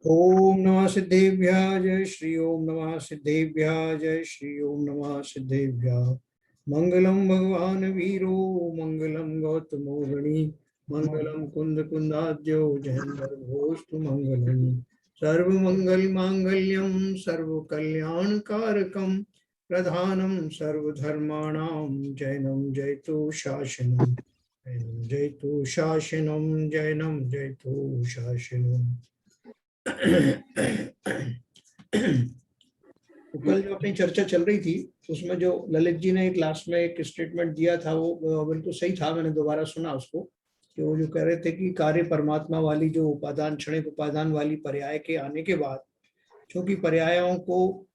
ओम नमः सिद्धेभ्यः जय श्री ओम नमः सिद्धेभ्यः जय श्री ओम नमः सिद्धेभ्यः। मंगलम भगवान वीरो मंगलम गौतमो गणी मंगलम कुंद कुंदाद्यो जयंकर घोषतु मंगलम सर्व मंगल मांगल्यम सर्व कल्याण कारकम प्रधानम सर्वधर्माणाम जैनम जयतु शासनम जयतु शासनम जैनम जयतु शासनम। तो कल जो अपनी चर्चा चल रही थी उसमें जो ललित जी ने क्लास में एक स्टेटमेंट दिया था वो बिल्कुल सही था। मैंने दोबारा सुना उसको कि वो जो कह रहे थे कि कार्य परमात्मा वाली जो उपादान क्षणिक उपादान वाली पर्याय के आने के बाद क्योंकि पर्यायों को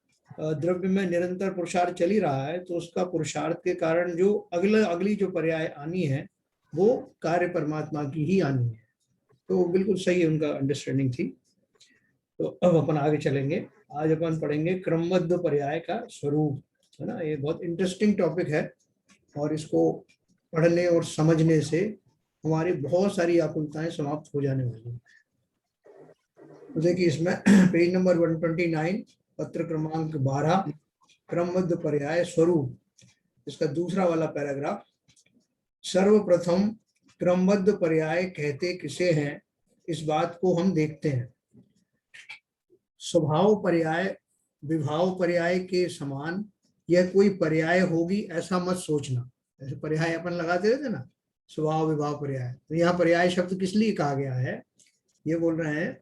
द्रव्य में निरंतर पुरुषार्थ चल ही रहा है तो उसका पुरुषार्थ के कारण जो अगली जो पर्याय आनी है वो कार्य परमात्मा की ही आनी है। तो बिल्कुल सही उनका अंडरस्टैंडिंग थी। तो अब अपन आगे चलेंगे। आज अपन पढ़ेंगे क्रमबद्ध पर्याय का स्वरूप, है ना। ये बहुत इंटरेस्टिंग टॉपिक है और इसको पढ़ने और समझने से हमारी बहुत सारी आकुलताएं समाप्त हो जाने वाली हैं। तो देखिए इसमें पेज नंबर 129 पत्र क्रमांक 12 क्रमबद्ध पर्याय स्वरूप, इसका दूसरा वाला पैराग्राफ। सर्वप्रथम क्रमबद्ध पर्याय कहते किसे हैं इस बात को हम देखते हैं। स्वभाव पर्याय विभाव पर्याय के समान यह कोई पर्याय होगी ऐसा मत सोचना। ऐसे पर्याय अपन लगाते रहते ना, स्वभाव विभाव पर्याय। तो यहाँ पर्याय शब्द किस लिए कहा गया है, ये बोल रहे हैं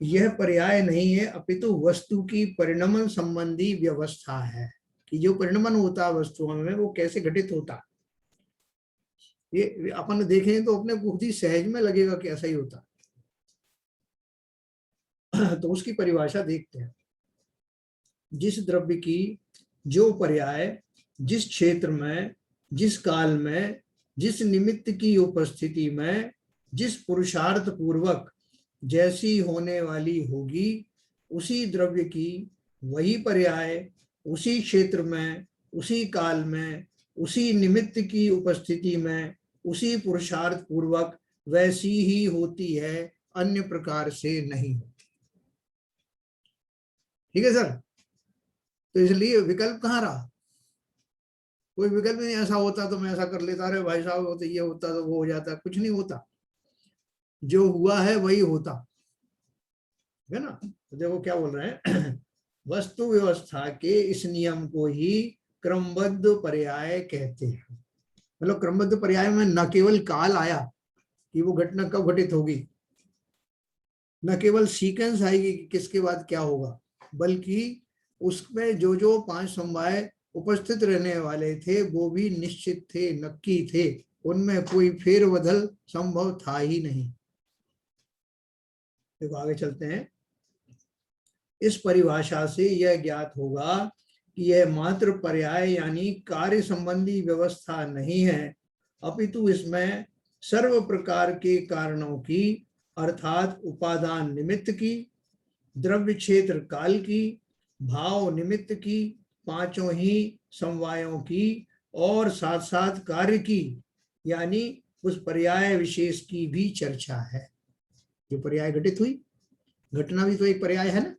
यह पर्याय नहीं है अपितु वस्तु की परिणमन संबंधी व्यवस्था है कि जो परिणमन होता है वस्तुओं में वो कैसे घटित होता है। ये अपन देखें तो अपने खुद ही सहज में लगेगा कि ऐसा ही होता। तो उसकी परिभाषा देखते हैं। जिस द्रव्य की जो पर्याय जिस क्षेत्र में जिस काल में जिस निमित्त की उपस्थिति में जिस पुरुषार्थ पूर्वक जैसी होने वाली होगी उसी द्रव्य की वही पर्याय उसी क्षेत्र में उसी काल में उसी निमित्त की उपस्थिति में उसी पुरुषार्थ पूर्वक वैसी ही होती है, अन्य प्रकार से नहीं होती। ठीक है सर। तो इसलिए विकल्प कहाँ रहा, कोई विकल्प नहीं। ऐसा होता तो मैं ऐसा कर लेता, अरे भाई साहब होता ये होता तो वो हो जाता, कुछ नहीं होता। जो हुआ है वही होता है ना। तो देखो क्या बोल रहे हैं वस्तु व्यवस्था के इस नियम को ही क्रमबद्ध पर्याय कहते हैं। मतलब क्रमबद्ध पर्याय में न केवल काल आया कि वो घटना कब घटित होगी, न केवल सीक्वेंस आएगी कि किसके बाद क्या होगा, बल्कि उसमें जो जो 5 समवाय उपस्थित रहने वाले थे वो भी निश्चित थे, नक्की थे, उनमें कोई फेरबदल संभव था ही नहीं। देखो आगे चलते हैं। इस परिभाषा से यह ज्ञात होगा कि यह मात्र पर्याय यानी कार्य संबंधी व्यवस्था नहीं है, अपितु इसमें सर्व प्रकार के कारणों की अर्थात उपादान निमित्त की, द्रव्य क्षेत्र काल की, भाव निमित्त की, पांचों ही समवायों की और साथ साथ कार्य की यानी उस पर्याय विशेष की भी चर्चा है। जो पर्याय घटित हुई, घटना भी तो एक पर्याय है ना।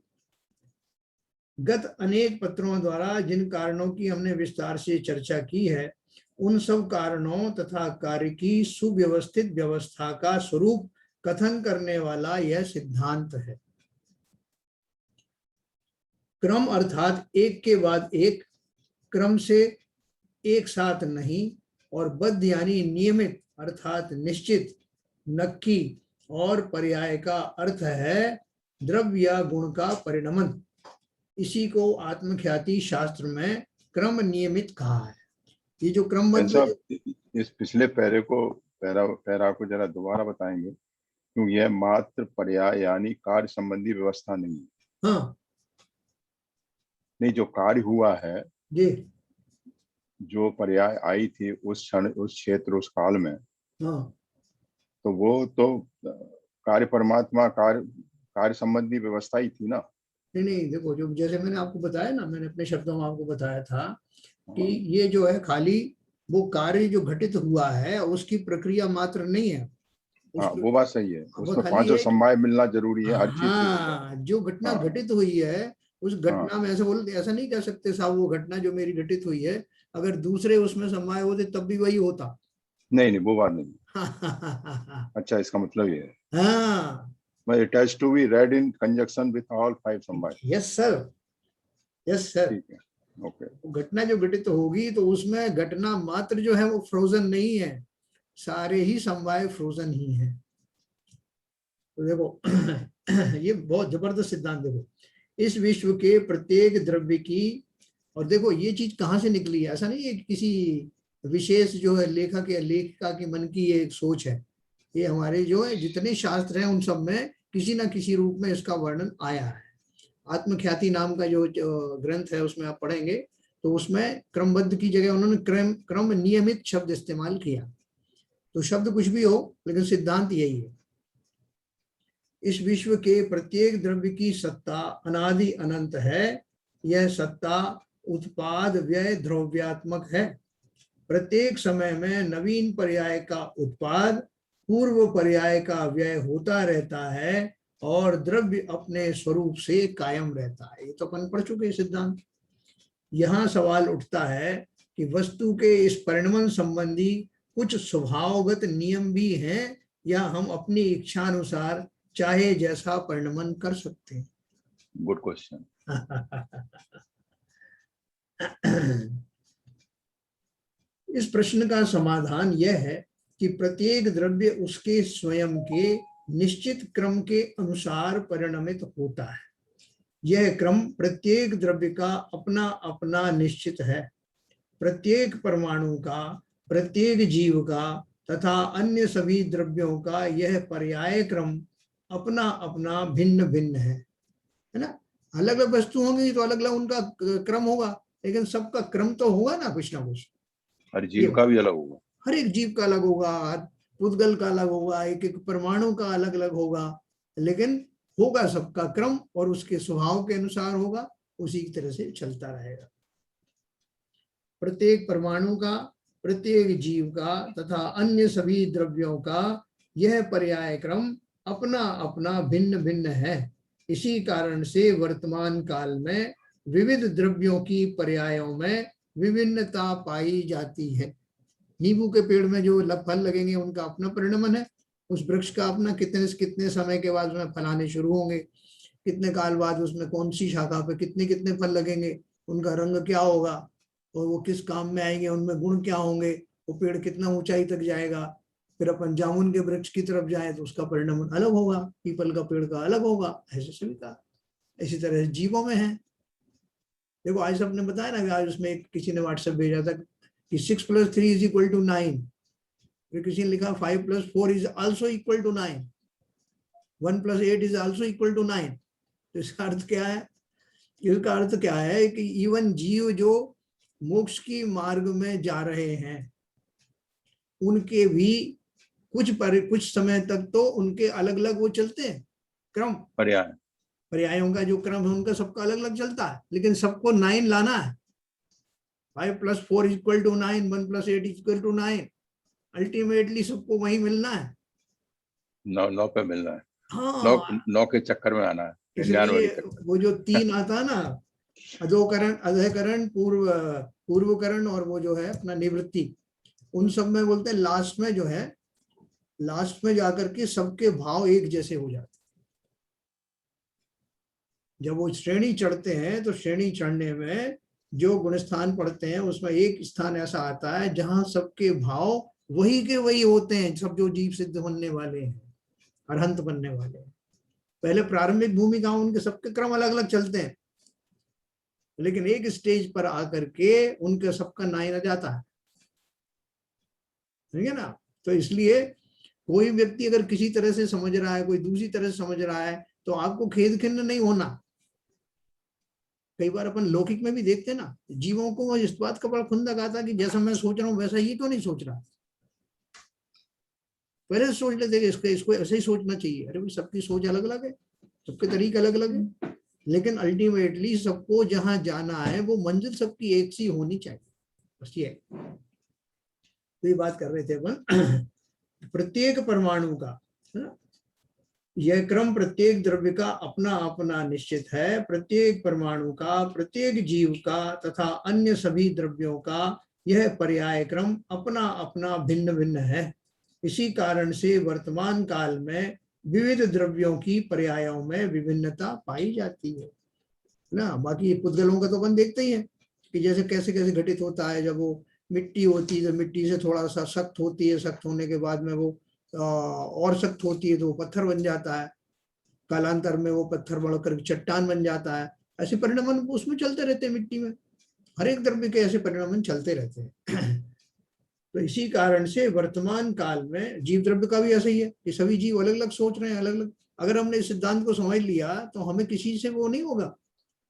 गत अनेक पत्रों द्वारा जिन कारणों की हमने विस्तार से चर्चा की है उन सब कारणों तथा कार्य की सुव्यवस्थित व्यवस्था का स्वरूप कथन करने वाला यह सिद्धांत है। क्रम अर्थात एक के बाद एक, क्रम से एक साथ नहीं, और बद्ध यानी नियमित अर्थात निश्चित, नक्की, और पर्याय का अर्थ है द्रव्य या गुण का परिणमन। इसी को आत्मख्याति शास्त्र में क्रम नियमित कहा है। ये जो क्रमबद्ध, इस पिछले पैरा को जरा दोबारा बताएंगे, क्योंकि यह मात्र पर्याय यानी कार्य संबंधी व्यवस्था नहीं है। हाँ नहीं, जो कार्य हुआ है जी, जो पर्याय आई थी उस क्षण उस क्षेत्र उस काल में, हाँ तो वो तो कार्य परमात्मा कार्य संबंधी व्यवस्था ही थी ना। नहीं देखो, जो जैसे मैंने आपको बताया ना, मैंने अपने शब्दों में आपको बताया था कि ये जो है खाली वो कार्य जो घटित हुआ है उसकी प्रक्रिया मात्र नहीं है, हाँ वो बात सही है, वो उसमें खाली पांचों है कि समवाय मिलना जरूरी है, हर चीज की जरूरत है। हाँ, जो घटना हाँ घटित हुई है उस हाँ घटना में ऐसे बोलते, ऐसा नहीं कह सकते साहब वो घटना जो मेरी घटित हुई है अगर दूसरे उसमें समवाय होते तब भी वही होता। नहीं नहीं वो बात नहीं। हाँ अच्छा इसका मतलब ये है, हाँ, it has to be read in conjunction with all five समवाय। Yes sir, yes sir. ठीक है, ओके। घटना जो घटित होगी तो उसमें घटना मात्र जो है वो फ्रोजन नहीं है, सारे ही समवाय फ्रोजन ही है। तो देखो ये बहुत जबरदस्त सिद्धांत। देखो इस विश्व के प्रत्येक द्रव्य की, और देखो ये चीज कहाँ से निकली है, ऐसा नहीं है कि किसी विशेष जो है लेखक या लेखिका की मन की ये एक सोच है। ये हमारे जो है जितने शास्त्र हैं उन सब में किसी ना किसी रूप में इसका वर्णन आया है। आत्मख्याति नाम का जो ग्रंथ है उसमें आप पढ़ेंगे तो उसमें क्रमबद्ध की जगह उन्होंने क्रम नियमित शब्द इस्तेमाल किया। तो शब्द कुछ भी हो लेकिन सिद्धांत यही है। इस विश्व के प्रत्येक द्रव्य की सत्ता अनादि अनंत है। यह सत्ता उत्पाद व्यय द्रव्यात्मक है। प्रत्येक समय में नवीन पर्याय का उत्पाद पूर्व पर्याय का व्यय होता रहता है और द्रव्य अपने स्वरूप से कायम रहता है। ये तो अपन पढ़ चुके सिद्धांत। यहाँ सवाल उठता है कि वस्तु के इस परिणमन संबंधी कुछ स्वभावगत नियम भी हैं या हम अपनी इच्छा अनुसार चाहे जैसा परिणमन कर सकते हैं। Good question. इस प्रश्न का समाधान यह है कि प्रत्येक द्रव्य उसके स्वयं के निश्चित क्रम के अनुसार परिणमित होता है। यह क्रम प्रत्येक द्रव्य का अपना अपना निश्चित है। प्रत्येक परमाणु का, प्रत्येक जीव का तथा अन्य सभी द्रव्यों का यह पर्याय क्रम अपना अपना भिन्न भिन्न है ना। अलग अलग वस्तु होंगी तो अलग अलग उनका क्रम होगा, लेकिन सबका क्रम तो होगा ना कुछ। हर जीव का भी अलग होगा, हर एक जीव का अलग होगा, हर पुद्गल का अलग होगा, एक एक परमाणु का अलग अलग होगा, लेकिन होगा सबका क्रम और उसके स्वभाव के अनुसार होगा, उसी तरह से चलता रहेगा। प्रत्येक परमाणु का, प्रत्येक जीव का तथा अन्य सभी द्रव्यों का यह पर्याय क्रम अपना अपना भिन्न भिन्न है। इसी कारण से वर्तमान काल में विविध द्रव्यों की पर्यायों में विभिन्नता पाई जाती है। नींबू के पेड़ में जो फल लगेंगे उनका अपना परिणमन है, उस वृक्ष का अपना कितने कितने समय के बाद उसमें फल आने शुरू होंगे, कितने काल बाद उसमें कौन सी शाखा पे कितने कितने फल लगेंगे, उनका रंग क्या होगा और वो किस काम में आएंगे, उनमें गुण क्या होंगे, वो पेड़ कितना ऊंचाई तक जाएगा। फिर अपन जामुन के वृक्ष की तरफ जाए तो उसका परिणमन अलग होगा, पीपल का पेड़ का अलग होगा, ऐसे सभी का। इसी तरह जीवों में है। देखो आज सबने बताया ना, आज उसमें किसी ने व्हाट्सएप भेजा था कि 6 + 3 = 9। फिर किसी ने लिखा 5 + 4 is also equal to 9, 1 + 8 is also equal to 9। तो इसका अर्थ क्या है? इसका अर्थ क्या है कि इवन जीव जो मोक्ष की मार्ग में जा रहे हैं उनके भी कुछ समय तक तो उनके अलग अलग वो चलते हैं क्रम, पर्याय, पर्यायों का जो क्रम है उनका सबका अलग अलग चलता है, लेकिन सबको 9 लाना है। 5 + 4 = 9, 1 + 8 = 9। अल्टीमेटली सबको वही मिलना है। 9 पे मिलना है। हाँ, 9 के चक्कर में आना है, इसलिए 99 के चक्कर। वो जो 3 आता है ना, अधोकरण, अधःकरण, पूर्वकरण और वो जो है अपना निवृत्ति, उन सब में बोलते हैं लास्ट में जो है, लास्ट में जाकर के सबके भाव एक जैसे हो जाते हैं। जब वो श्रेणी चढ़ते हैं तो श्रेणी चढ़ने में जो गुण स्थान पढ़ते हैं उसमें एक स्थान ऐसा आता है जहां सबके भाव वही के वही होते हैं, सब जो जीव सिद्ध बनने वाले हैं, अरहंत बनने वाले हैं। पहले प्रारंभिक भूमिका उनके सबके क्रम अलग अलग चलते हैं, लेकिन एक स्टेज पर आकर के उनके सबका 9 आ जाता है, ठीक है ना। तो इसलिए कोई व्यक्ति अगर किसी तरह से समझ रहा है, कोई दूसरी तरह से समझ रहा है, तो आपको खेद खिन्न नहीं होना। कई बार अपन लौकिक में भी देखते हैं ना, जीवों को इस बात का बड़ा खुंदक आता है कि जैसा मैं सोच रहा हूँ वैसा ये क्यों नहीं सोच रहा। पहले से सोच लेते कि इसको ऐसे ही सोचना चाहिए। अरे भाई सबकी सोच अलग अलग है, सबके तरीके अलग अलग है, लेकिन अल्टीमेटली सबको जहां जाना है वो मंजिल सबकी एक सी होनी चाहिए, बस ये। तो ये बात कर रहे थे अपन प्रत्येक परमाणु का, है ना। यह क्रम प्रत्येक द्रव्य का अपना अपना निश्चित है, प्रत्येक परमाणु का, प्रत्येक जीव का तथा अन्य सभी द्रव्यों का यह पर्याय क्रम अपना अपना भिन्न भिन्न है। इसी कारण से वर्तमान काल में विविध द्रव्यों की पर्यायों में विभिन्नता पाई जाती है ना। बाकी पुद्गलों का तो अपन देखते ही है कि जैसे कैसे कैसे घटित होता है। जब वो मिट्टी होती है तो मिट्टी से थोड़ा सा सख्त होती है, सख्त होने के बाद में वो और सख्त होती है तो वो पत्थर बन जाता है, कालांतर में वो पत्थर बढ़कर चट्टान बन जाता है। ऐसे परिणाम उसमें चलते रहते हैं, मिट्टी में हर एक द्रव्य के ऐसे परिणाम चलते रहते हैं। तो इसी कारण से वर्तमान काल में जीव द्रव्य का भी ऐसा ही है कि सभी जीव अलग अलग सोच रहे हैं, अलग अलग। अगर हमने इस सिद्धांत को समझ लिया तो हमें किसी से वो नहीं होगा,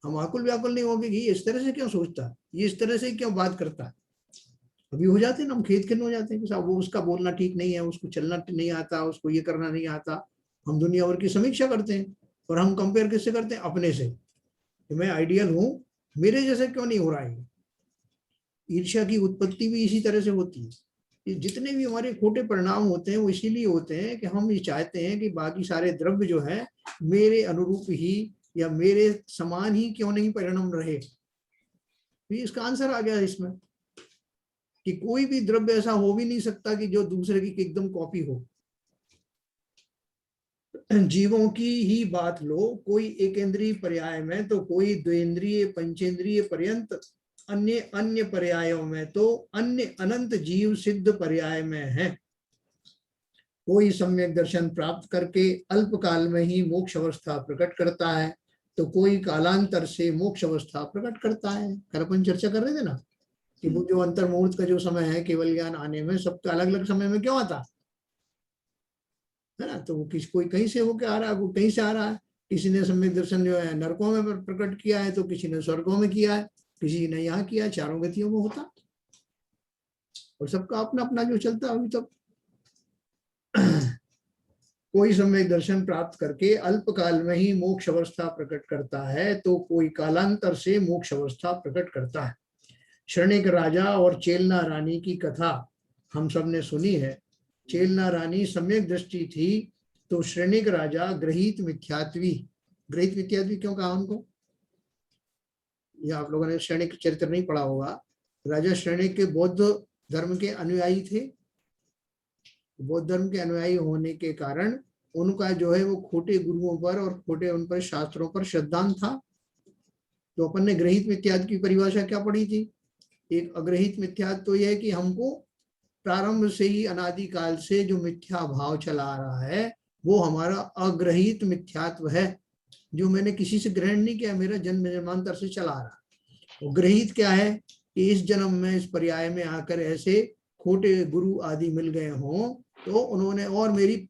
हम आकुल व्याकुल नहीं होंगे कि ये इस तरह से क्यों सोचता है, ये इस तरह से क्यों बात करता है। अभी हो जाते हैं ना, हम खेद खिन्न हो जाते हैं कि साहब वो उसका बोलना ठीक नहीं है, उसको चलना नहीं आता, उसको ये करना नहीं आता। हम दुनिया भर की समीक्षा करते हैं और हम कंपेयर किससे करते हैं, अपने से, कि मैं आइडियल हूं, मेरे जैसे क्यों नहीं हो रहा है। ईर्ष्या की उत्पत्ति भी इसी तरह से होती है। जितने भी हमारे खोटे परिणाम होते हैं वो इसीलिए होते हैं कि हम ये चाहते हैं कि बाकी सारे द्रव्य जो है मेरे अनुरूप ही या मेरे समान ही क्यों नहीं परिणाम रहे। तो इसका आंसर आ गया इसमें कि कोई भी द्रव्य ऐसा हो भी नहीं सकता कि जो दूसरे की एकदम कॉपी हो। जीवों की ही बात लो, कोई एकेंद्रीय पर्याय में तो कोई द्वेंद्रीय पंचेंद्रीय पर्यंत, अन्य अन्य पर्यायों में तो अन्य अनंत जीव सिद्ध पर्याय में है। कोई सम्यक दर्शन प्राप्त करके अल्पकाल में ही मोक्ष अवस्था प्रकट करता है तो कोई कालांतर से मोक्ष अवस्था प्रकट करता है। कल अपन चर्चा कर रहे थे ना कि वो जो अंतर मुहूर्त का जो समय है केवल ज्ञान आने में, सबका अलग अलग समय में क्यों आता है ना। तो वो कोई कहीं से होके आ रहा है, वो कहीं से आ रहा है। किसी ने सम्यक दर्शन जो है नरकों में प्रकट किया है तो किसी ने स्वर्गों में किया है, किसी ने यहाँ किया, चारों गतियों में होता, और सबका अपना अपना जो चलता है अभी तक। कोई सम्यक दर्शन प्राप्त करके अल्पकाल में ही मोक्ष अवस्था प्रकट करता है तो कोई कालांतर से मोक्ष अवस्था प्रकट करता है। शरणिक राजा और चेलना रानी की कथा हम सब ने सुनी है। चेलना रानी सम्यक दृष्टि थी तो शरणिक राजा ग्रहित मिथ्यात्वी, ग्रहित मिथ्यात्वी क्यों कहा उनको, ये आप लोगों ने शरणिक चरित्र नहीं पढ़ा होगा। राजा शरणिक के बौद्ध धर्म के अनुयायी थे। बौद्ध धर्म के अनुयायी होने के कारण उनका जो है वो खोटे गुरुओं पर और खोटे उन पर शास्त्रों पर श्रद्धांत था। तो अपन ने ग्रहित मिथ्यात्व की परिभाषा क्या पढ़ी थी। एक अग्रहित मिथ्यात्व तो यह है कि हमको प्रारंभ से ही अनादिकाल से जो मिथ्या भाव चला आ रहा है वो हमारा अग्रहित मिथ्यात्व है, जो मैंने किसी से ग्रहण नहीं किया, मेरा जन्म जन्मांतर से चला आ रहा है। ग्रहित क्या है कि इस जन्म में इस पर्याय में आकर ऐसे खोटे गुरु आदि मिल गए हों तो उन्होंने और मेरी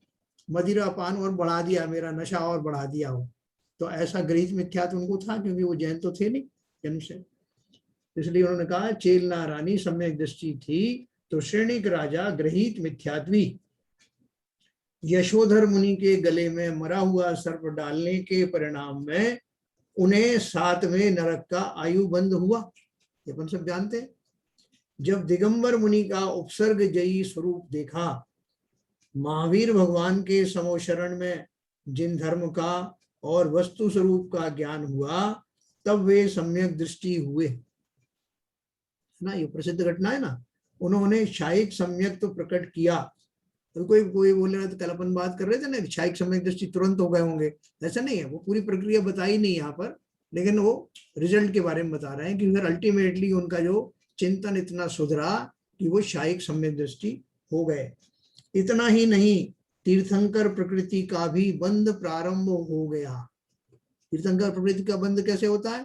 मदिरा पान और बढ़ा दिया, मेरा नशा और बढ़ा दिया हो। तो ऐसा ग्रहित मिथ्यात्व उनको था, क्योंकि वो जैन तो थे नहीं जन्म से। इसलिए उन्होंने कहा चेलना रानी सम्यक दृष्टि थी तो श्रेणिक राजा ग्रहित मिथ्यात्वी। यशोधर मुनि के गले में मरा हुआ सर्प डालने के परिणाम में उन्हें 7वें नरक का आयु बंद हुआ, ये अपन सब जानते हैं। जब दिगंबर मुनि का उपसर्ग जयी स्वरूप देखा, महावीर भगवान के समोशरण में जिन धर्म का और वस्तु स्वरूप का ज्ञान हुआ तब वे सम्यक दृष्टि हुए ना। ये प्रसिद्ध घटना है ना। उन्होंने शायिक सम्यक तो प्रकट किया, तो कोई बोले ना, तो कल अपन बात कर रहे थे ना शायिक सम्यक दृष्टि तुरंत हो गए होंगे, ऐसा नहीं है। वो पूरी प्रक्रिया बताई नहीं यहाँ पर, लेकिन वो रिजल्ट के बारे में बता रहे हैं कि फिर अल्टीमेटली उनका जो चिंतन इतना सुधरा कि वो शायिक सम्यक दृष्टि हो गए। इतना ही नहीं, तीर्थंकर प्रकृति का भी बंध प्रारंभ हो गया। तीर्थंकर प्रकृति का बंध कैसे होता है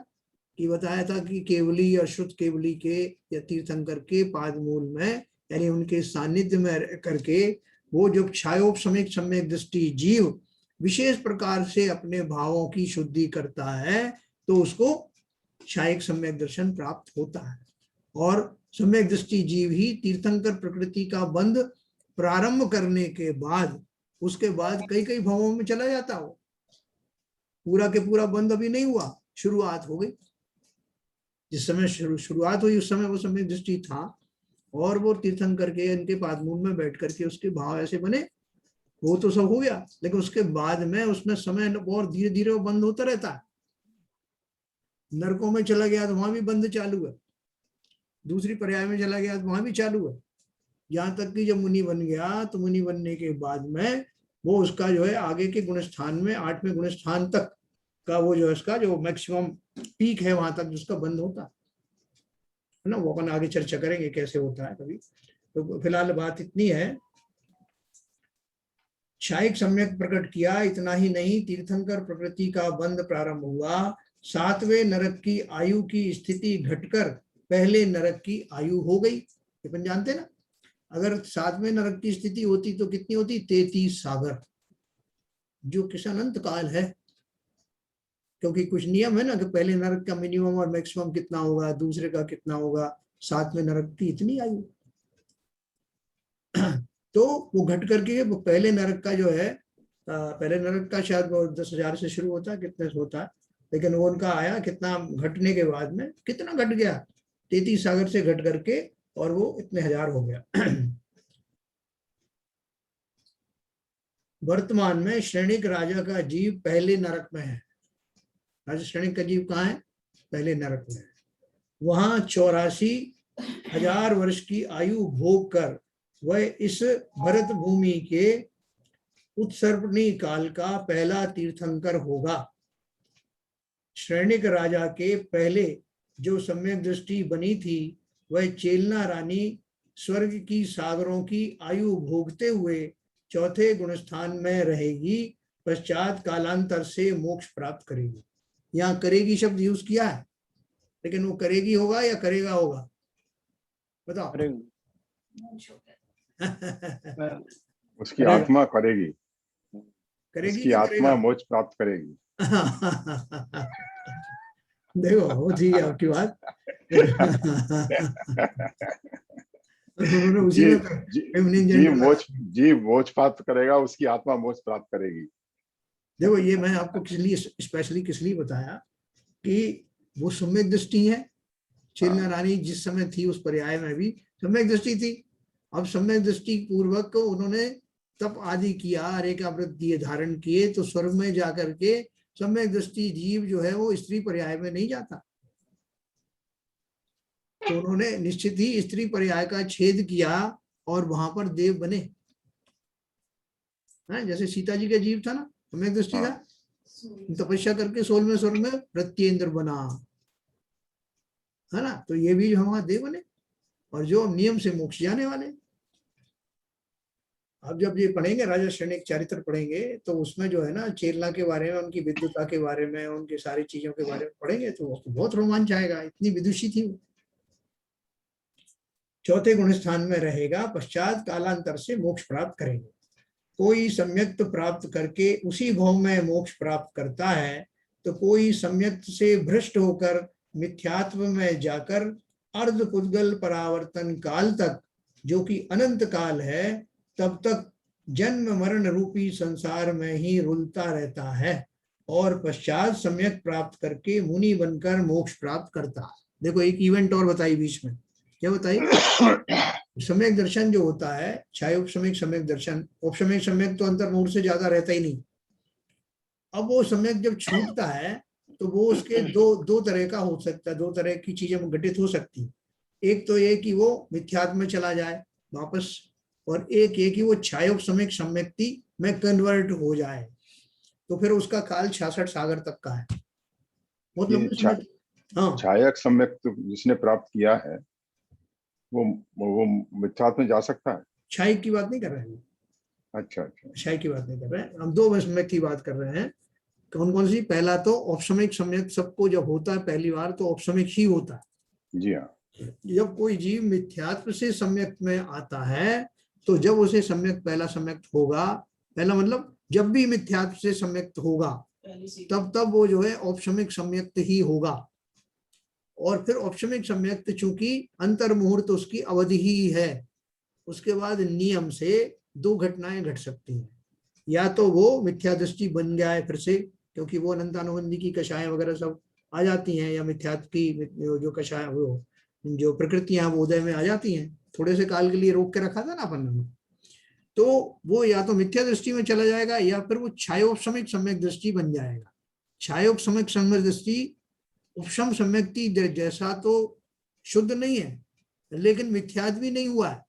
कि बताया था कि केवली और शुद्ध केवली के या तीर्थंकर के पादमूल में यानी उनके सानिध्य में करके वो जब क्षायोप सम्यक दृष्टि जीव विशेष प्रकार से अपने भावों की शुद्धि करता है तो उसको क्षायिक सम्यक दर्शन प्राप्त होता है। और सम्यक दृष्टि जीव ही तीर्थंकर प्रकृति का बंध प्रारंभ करने के बाद उसके बाद कई कई भावों में चला जाता हो। पूरा के पूरा बंद अभी नहीं हुआ, शुरुआत हो गई। जिस समय शुरुआत हुई उस समय वो सम्यक दृष्टि था और वो तीर्थंकर के इनके पादमूल में बैठ करके उसके भाव ऐसे बने वो तो सब हो गया, लेकिन उसके बाद में उसमें समय और धीरे धीरे वो बंद होता रहता है। नरकों में चला गया तो वहां भी बंद चालू है, दूसरी पर्याय में चला गया तो वहां भी चालू है। यहाँ तक कि जब मुनि बन गया तो मुनि बनने के बाद में वो उसका जो है आगे के गुणस्थान में 8वें गुणस्थान तक का वो जो है उसका जो मैक्सिमम पीक है वहां तक जिसका बंद होता है ना, वो अपन आगे चर्चा करेंगे कैसे होता है कभी। तो फिलहाल बात इतनी है। क्षायिक सम्यक प्रकट किया, इतना ही नहीं, तीर्थंकर प्रकृति का बंद प्रारंभ हुआ। 7वें नरक की आयु की स्थिति घटकर पहले नरक की आयु हो गई। अपन जानते ना, अगर 7वें नरक की स्थिति होती तो कितनी होती? 33 सागर, जो किस अनंत काल है। क्योंकि कुछ नियम है ना कि पहले नरक का मिनिमम और मैक्सिमम कितना होगा, दूसरे का कितना होगा, 7वें नरक की इतनी आयु। तो वो घट करके वो पहले नरक का जो है, पहले नरक का शायद 10,000 से शुरू होता है, कितने से होता है, लेकिन वो उनका आया कितना घटने के बाद में, कितना घट गया, 33 सागर से घट करके और वो इतने हजार हो गया। वर्तमान में श्रेणिक राजा का जीव पहले नरक में है। राजा श्रेणिक का जीव कहाँ है? पहले नरक में है। वहां 84,000 वर्ष की आयु भोग कर वह इस भरत भूमि के उत्सर्पणी काल का पहला तीर्थंकर होगा। श्रेणिक राजा के पहले जो सम्यक दृष्टि बनी थी वह चेलना रानी स्वर्ग की सागरों की आयु भोगते हुए चौथे गुणस्थान में रहेगी, पश्चात कालांतर से मोक्ष प्राप्त करेगी। यहाँ करेगी शब्द यूज किया है, लेकिन वो करेगी होगा या करेगा होगा, बताओ। उसकी आत्मा करेगी, करेगी उसकी कि आत्मा करेगा? मोक्ष प्राप्त करेगी। देखो वो थी आपकी बात। उन्होंने उसी जी, में जी, फेमिनिन जी जेंडर लगा मोक्ष, दिया। जी मोक्ष प्राप्त करेगा, उसकी आत्मा मोक्ष प्राप्त करेगी। देखो ये मैं आपको किस लिए स्पेशली किस लिए बताया कि वो सम्यक दृष्टि है। चेलना रानी जिस समय थी उस पर्याय में भी सम्यक दृष्टि थी। अब सम्यक दृष्टि पूर्वक उन्होंने तप आदि किया, रेखाव्रत दिए, धारण किए, तो स्वर्ग में जाकर के सम्यक दृष्टि जीव जो है वो स्त्री पर्याय में नहीं जाता। तो उन्होंने निश्चित ही स्त्री पर्याय का छेद किया और वहां पर देव बने। है जैसे सीता जी का जीव था ना, सम्यक दृष्टि था, तपस्या करके 16वें स्वर्ग में प्रत्येंद्र बना, है ना। तो ये भी हमारा देव बने और जो नियम से मोक्ष जाने वाले। अब जब ये पढ़ेंगे राजा श्रेणिक चरित्र पढ़ेंगे तो उसमें जो है ना चेलना के बारे में, उनकी विद्युता के बारे में, उनकी सारी चीजों के बारे में पढ़ेंगे तो बहुत रोमांच आएगा, इतनी विदुषी थी वो। चौथे गुण स्थान में रहेगा, पश्चात कालांतर से मोक्ष प्राप्त करेंगे। कोई सम्यक्त प्राप्त करके उसी भव में मोक्ष प्राप्त करता है, तो कोई सम्यक्त से भ्रष्ट होकर मिथ्यात्व में जाकर अर्ध पुद्गल परावर्तन काल तक, जो कि अनंत काल है, तब तक जन्म मरण रूपी संसार में ही रुलता रहता है और पश्चात सम्यक प्राप्त करके मुनि बनकर मोक्ष प्राप्त करता है। देखो एक इवेंट और बताई बीच में, क्या बताई? सम्यक दर्शन जो होता है, चाहे उपसमयिक सम्यक दर्शन, उपसमयिक सम्यक तो अंतर्मुहूर्त से ज्यादा रहता ही नहीं। अब वो सम्यक जब छूटता है तो वो उसके दो तरह का हो सकता है, दो तरह की चीजें घटित हो सकती है। एक तो ये कि वो मिथ्यात्व में चला जाए वापस, और एक ये कि वो छायोपसमयिक सम्यक्ति में कन्वर्ट हो जाए, तो फिर उसका काल 66 सागर तक का है, बहुत लंबे समय। हाँ, छायक सम्यक जिसने प्राप्त किया है वो मिथ्यात्व में जा सकता है। क्षय की बात नहीं कर रहे हैं, अच्छा अच्छा, क्षय की बात नहीं कर रहे हैं हम, दो सम्यक की बात कर रहे हैं। कौन कौन सी? पहला तो औपसमयिक सम्यक, सबको जब होता है पहली बार तो औपसमयिक ही होता है। जी हाँ। जब कोई जीव मिथ्यात्व से सम्यक में आता है तो जब उसे सम्यक पहला सम्यक होगा, पहला मतलब जब भी मिथ्यात्व से सम्यक्त होगा तब तब वो जो है औपसमयिक सम्यक्त ही होगा। और फिर औपसमयिक सम्यक्त चूंकि अंतर मुहूर्त उसकी अवधि ही है, उसके बाद नियम से दो घटनाएं घट सकती हैं। या तो वो मिथ्या दृष्टि बन जाए फिर से, क्योंकि वो अनंतानुबंधी की कषाय वगैरह सब आ जाती हैं, या मिथ्यात्व की जो कषाय वो जो प्रकृतियां वो उदय में आ जाती हैं, थोड़े से काल के लिए रोक के रखा था ना अपन ने। तो वो या तो मिथ्या दृष्टि में चला जाएगा या फिर वो छायोपशमिक सम्यक दृष्टि बन जाएगा। छायोपशमिक सम्यक दृष्टि उपशम सम्यक्ति जैसा तो शुद्ध नहीं है, लेकिन मिथ्याद भी नहीं हुआ है।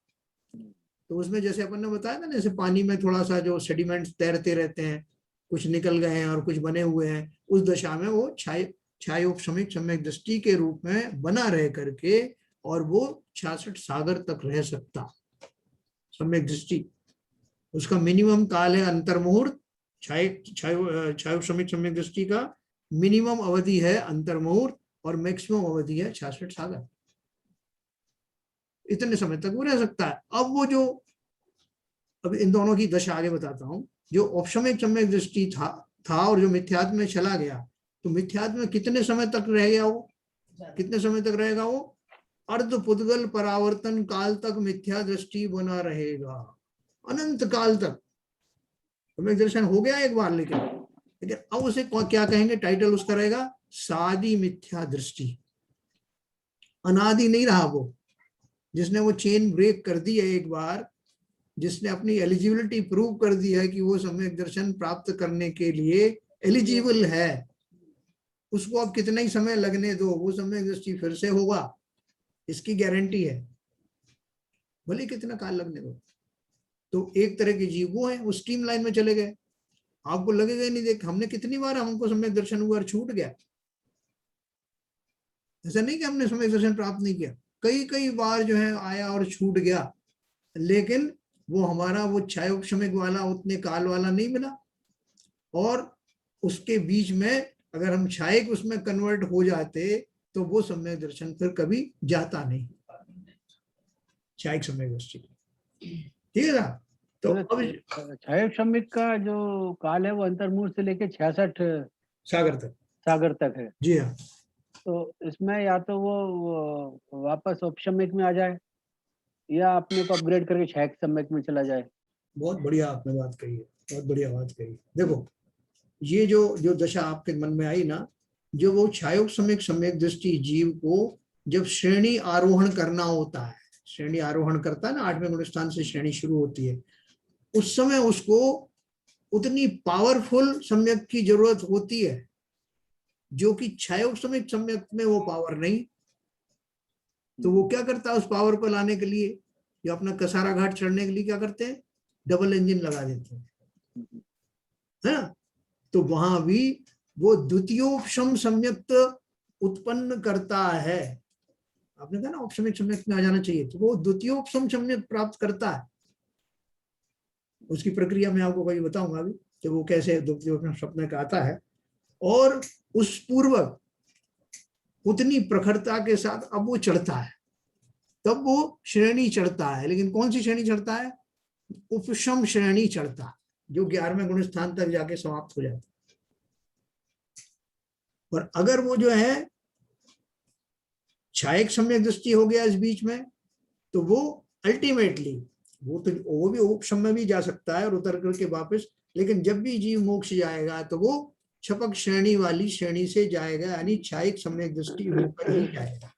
तो उसमें जैसे अपन ने बताया ना, जैसे पानी में थोड़ा सा जो सेडिमेंट्स तैरते रहते हैं, कुछ निकल गए हैं और कुछ बने हुए हैं, उस दशा में वो छायोपशमिक सम्यक दृष्टि के रूप में बना रह करके और वो 66 सागर तक रह सकता सम्यक दृष्टि। उसका मिनिमम काल है अंतर्मुहूर्त। छायोपशमिक सम्यक दृष्टि का मिनिमम अवधि है अंतर्मुहूर्त और मैक्सिमम अवधि है 66 सागर। इतने समय तक वो रह सकता है। अब वो जो, अब इन दोनों की दशा आगे बताता हूं। जो औपशमिक सम्यक दृष्टि था और जो मिथ्यात्व में चला गया, तो मिथ्यात्व में कितने समय तक रह गया वो, कितने समय तक रहेगा वो? अर्ध पुद्गल परावर्तन काल तक मिथ्या दृष्टि बना रहेगा, अनंत काल तक। सम्यक दर्शन हो गया एक बार, लेकिन अब उसे क्या कहेंगे? टाइटल उसका रहेगा सादी मिथ्या दृष्टि। अनादि नहीं रहा वो। जिसने वो चेन ब्रेक कर दी है एक बार, जिसने अपनी एलिजिबिलिटी प्रूव कर दी है कि वो सम्यक दर्शन प्राप्त करने के लिए एलिजिबल है, उसको अब कितना ही समय लगने दो, वो सम्यक दृष्टि फिर से होगा, इसकी गारंटी है, भले कितना काल लगने दो। तो एक तरह के जीव वो है, वो स्ट्रीम लाइन में चले गए। आपको लगेगा नहीं, देख हमने कितनी बार हमको सम्यक दर्शन हुआ और छूट गया। ऐसा नहीं कि हमने सम्यक दर्शन प्राप्त नहीं किया, कई कई बार जो है आया और छूट गया, लेकिन वो हमारा वो छायोपशमिक वाला उतने काल वाला नहीं मिला। और उसके बीच में अगर हम छायक उसमें कन्वर्ट हो जाते तो वो सम्यक दर्शन फिर कभी जाता नहीं, छायक सम्यक दृष्टि। ठीक है ना? तो अब छायोपशमिक का जो काल है वो अंतर्मुहूर्त से लेके 66 सागर तक है। जी हाँ। तो इसमें या तो वो वापस औपशमिक में आ जाए या अपने को अपग्रेड करके छायक सम्यक में चला जाए। बहुत बढ़िया आपने बात कही है, बहुत बढ़िया बात कही। देखो ये जो दशा आपके मन में आई ना, जो वो छायोपशमिक सम्यक दृष्टि जीव को जब श्रेणी आरोहण करना होता है, श्रेणी आरोहण करता है ना, 8वें गुण स्थान से श्रेणी शुरू होती है, उस समय उसको उतनी पावरफुल सम्यक की जरूरत होती है जो कि छायोपशमिक सम्यक में वो पावर नहीं। तो वो क्या करता है उस पावर को लाने के लिए, जो अपना कसारा घाट चढ़ने के लिए क्या करते हैं? डबल इंजन लगा देते हैं, है ना? तो वहां भी वो द्वितीयोपशम सम्यक उत्पन्न करता है। आपने कहा ना औपशमिक सम्यक में आ जाना चाहिए, तो वो द्वितीयोपशम सम्यक प्राप्त करता है। उसकी प्रक्रिया मैं आपको कभी बताऊंगा अभी, जब वो कैसे द्वितीयोपशम सम्यक आता है। और उस पूर्वक उतनी प्रखरता के साथ अब वो चढ़ता है, तब वो श्रेणी चढ़ता है। लेकिन कौन सी श्रेणी चढ़ता है? उपशम श्रेणी चढ़ता है, जो 11वें गुण स्थान तक जाके समाप्त हो जाता है। और अगर वो जो है छायक सम्यक दृष्टि हो गया इस बीच में, तो वो अल्टीमेटली वो भी उपशम में भी जा सकता है और उतर करके वापस, लेकिन जब भी जीव मोक्ष जाएगा तो वो छपक श्रेणी वाली श्रेणी से जाएगा, यानी छायक सम्यक दृष्टि होकर ही जाएगा।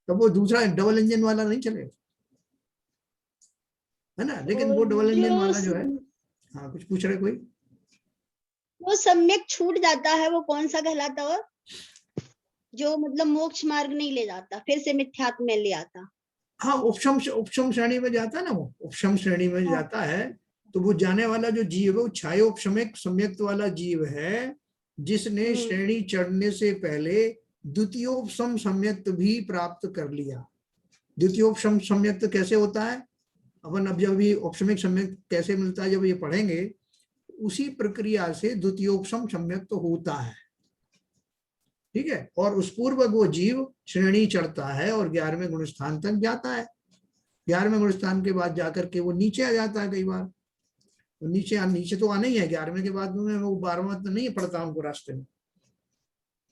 तो वो दूसरा डबल इंजन वाला नहीं चलेगा, है ना? लेकिन वो डबल इंजन वाला जो है, हाँ कुछ पूछ रहे कोई? वो सम्यक छूट जाता है, वो कौन सा कहलाता है? जो मतलब मोक्ष मार्ग नहीं ले जाता, फिर से मिथ्यात्व में ले आता। हाँ, उपशम श्रेणी में जाता है ना, वो उपशम श्रेणी में जाता है। तो वो जाने वाला जो जीव है वो छायोपशमिक सम्यक्त वाला जीव है, जिसने श्रेणी चढ़ने से पहले द्वितीयोपशम सम्यक्त भी प्राप्त कर लिया। द्वितीयोपशम सम्यक्त कैसे होता है? अपन अब जब भी औपशमिक सम्यक्त कैसे मिलता है जब ये पढ़ेंगे, उसी प्रक्रिया से द्वितीयोपशम सम्यक्त होता है। ठीक है? और उस पूर्वक वो जीव श्रेणी चढ़ता है और 11वें गुण स्थान तक जाता है। 11वें गुण स्थान के बाद जाकर के वो नीचे आ जाता है। कई बार तो नीचे तो आना ही है। 11वें के बाद में वो 12वां तो नहीं पढ़ता हमको रास्ते में,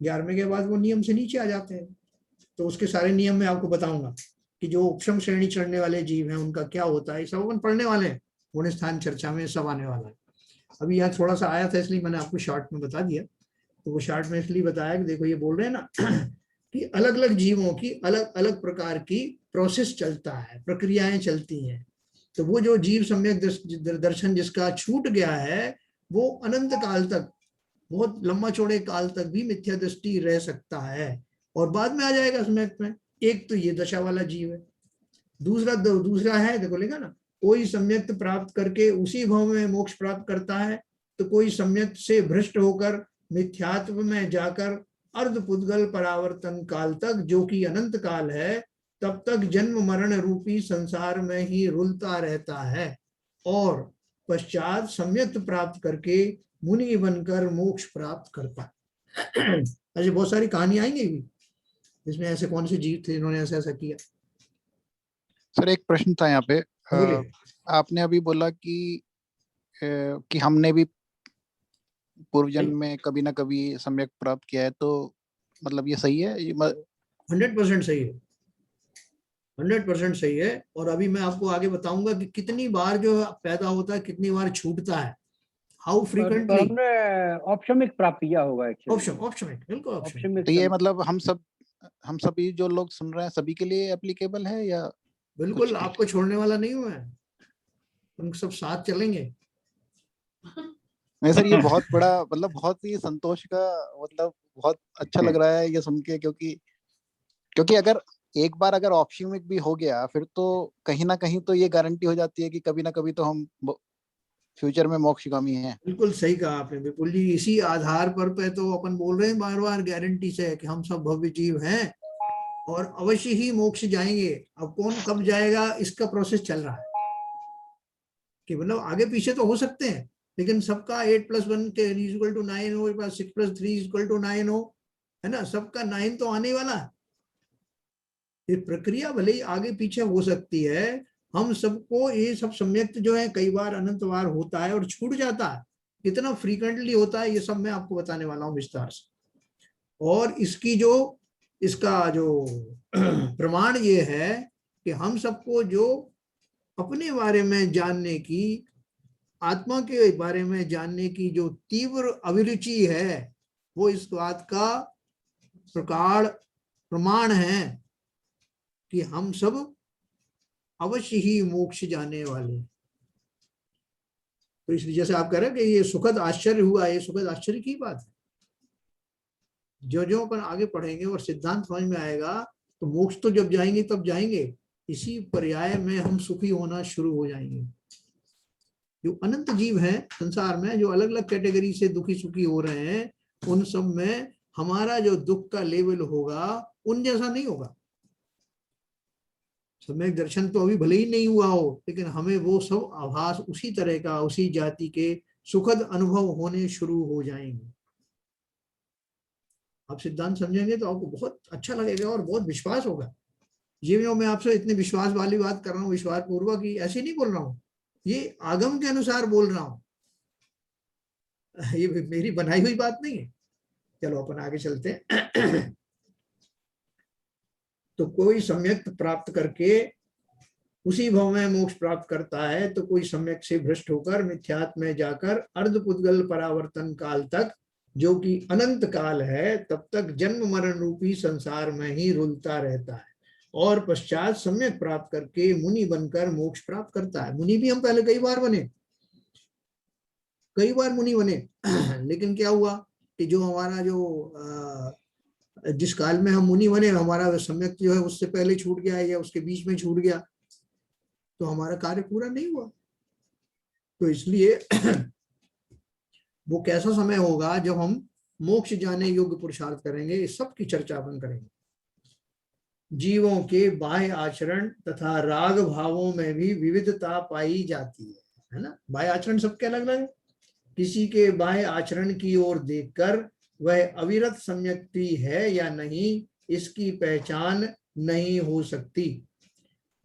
11वें के बाद वो नियम से नीचे आ जाते हैं। तो उसके सारे नियम मैं आपको बताऊंगा कि जो उपशम श्रेणी चढ़ने वाले जीव हैं उनका क्या होता है, सब अपन पढ़ने वाले हैं। गुण स्थान चर्चा में सब आने वाला है। अभी यहाँ थोड़ा सा आया था इसलिए मैंने आपको शॉर्ट में बता दिया। तो वो शॉर्ट में इसलिए बताया कि देखो ये बोल रहे हैं ना कि अलग अलग जीवों की अलग अलग प्रकार की प्रोसेस चलता है, प्रक्रियाएं चलती हैं। तो वो जो जीव सम्यक दर्शन जिसका छूट गया है वो अनंत काल तक, बहुत लंबा चौड़े काल तक भी मिथ्या दृष्टि रह सकता है और बाद में आ जाएगा सम्यक में। एक तो ये दशा वाला जीव है। दूसरा है, देखो लिखा ना, कोई सम्यक प्राप्त करके उसी भाव में मोक्ष प्राप्त करता है, तो कोई सम्यक से भ्रष्ट होकर मिथ्यात्व में जाकर अर्धपुद्गल परावर्तन काल तक, जो कि अनंत काल है, तब तक जन्म मरण रूपी संसार में ही रुलता रहता है और पश्चात सम्यक प्राप्त करके मुनि बनकर मोक्ष प्राप्त करता है। ऐसे बहुत सारी कहानी आएंगी भी जिसमें ऐसे कौन से जीव थे इन्होंने ऐसा ऐसा किया। सर एक प्रश्न था यहाँ पे, बोलिए। आपने अभी बोला कि हमने भी पूर्व जन्म में कभी ना कभी सम्यक प्राप्त किया है, तो मतलब ये सही है? 100% सही है, 100% सही है। और अभी मैं आपको आगे बताऊंगा कि कितनी बार जो पैदा होता है, कितनी बार छूटता है, हाउ फ्रीक्वेंटली। हमने ऑप्शमिक प्राप्त किया होगा एक्चुअली। ऑप्शमिक, बिल्कुल ऑप्शमिक। ऑप्शमिक तो ये मतलब हम सभी जो लोग सुन रहे हैं सभी के लिए एप्लीकेबल है या? बिल्कुल, आपको छोड़ने वाला नहीं हूं मैं, हम सब साथ चलेंगे। नहीं सर, ये बहुत बड़ा मतलब बहुत ही संतोष का मतलब बहुत अच्छा लग रहा है ये सुन के, क्योंकि अगर एक बार अगर ऑप्शमिक भी हो गया फिर तो कहीं ना कहीं तो ये गारंटी हो जाती है कि कभी ना कभी तो हम फ्यूचर में मोक्षगामी हैं। बिल्कुल सही कहा आपने, बिल्कुल जी। इसी आधार पर तो अपन बोल रहे हैं बार बार गारंटी से कि हम सब भव्य जीव हैं और अवश्य ही मोक्ष जाएंगे। अब कौन कब जाएगा इसका प्रोसेस चल रहा है, कि मतलब आगे पीछे तो हो सकते हैं, लेकिन सबका 8+1 = 9 हो, 6+3 = 9 हो, है ना, सबका 9 तो आने वाला है। ये प्रक्रिया भले ही आगे पीछे हो सकती है, हम सबको ये सब सम्यक जो है कई बार अनंत बार होता है और छूट जाता है। कितना फ्रीक्वेंटली होता है ये सब मैं आपको बताने वाला हूँ विस्तार से। और इसका जो प्रमाण ये है कि हम सबको जो अपने बारे में जानने की, आत्मा के बारे में जानने की जो तीव्र अभिरुचि है, वो इस बात का प्रमाण है कि हम सब अवश्य ही मोक्ष जाने वाले। तो इसलिए जैसे आप कह रहे हैं कि ये सुखद आश्चर्य हुआ, ये सुखद आश्चर्य की बात है। जो अपन आगे पढ़ेंगे और सिद्धांत समझ में आएगा, तो मोक्ष तो जब जाएंगे तब जाएंगे, इसी पर्याय में हम सुखी होना शुरू हो जाएंगे। जो अनंत जीव हैं संसार में, जो अलग अलग कैटेगरी से दुखी सुखी हो रहे हैं, उन सब में हमारा जो दुख का लेवल होगा उन जैसा नहीं होगा। सम्यक दर्शन तो अभी भले ही नहीं हुआ हो, लेकिन हमें वो सब आभास उसी तरह का, उसी जाति के सुखद अनुभव होने शुरू हो जाएंगे। आप सिद्धांत समझेंगे तो आपको बहुत अच्छा लगेगा और बहुत विश्वास होगा। ये मैं आपसे इतने विश्वास वाली बात कर रहा हूँ, विश्वास पूर्वक, ही ऐसे नहीं बोल रहा हूँ, ये आगम के अनुसार बोल रहा हूँ, ये मेरी बनाई हुई बात नहीं है। चलो अपन आगे चलते हैं। तो कोई सम्यक प्राप्त करके उसी भाव में मोक्ष प्राप्त करता है, तो कोई सम्यक से भ्रष्ट होकर मिथ्यात्व में जाकर अर्धपुद्गल परावर्तन काल तक, जो कि अनंत काल है, तब तक जन्म मरण रूपी संसार में ही रुलता रहता है और पश्चात सम्यक प्राप्त करके मुनि बनकर मोक्ष प्राप्त करता है। मुनि भी हम पहले कई बार मुनि बने लेकिन क्या हुआ कि जो हमारा जिस काल में हम मुनि बने, हमारा सम्यक जो है उससे पहले छूट गया या उसके बीच में छूट गया, तो हमारा कार्य पूरा नहीं हुआ। तो इसलिए वो कैसा समय होगा जब हम मोक्ष जाने योग्य पुरुषार्थ करेंगे, इस सब की चर्चा अपन करेंगे। जीवों के बाह्य आचरण तथा राग भावों में भी विविधता पाई जाती है ना। बाह्य आचरण सबके अलग अलग है। किसी के बाह्य आचरण की ओर देखकर वह अविरत सम्यक्ति है या नहीं, इसकी पहचान नहीं हो सकती।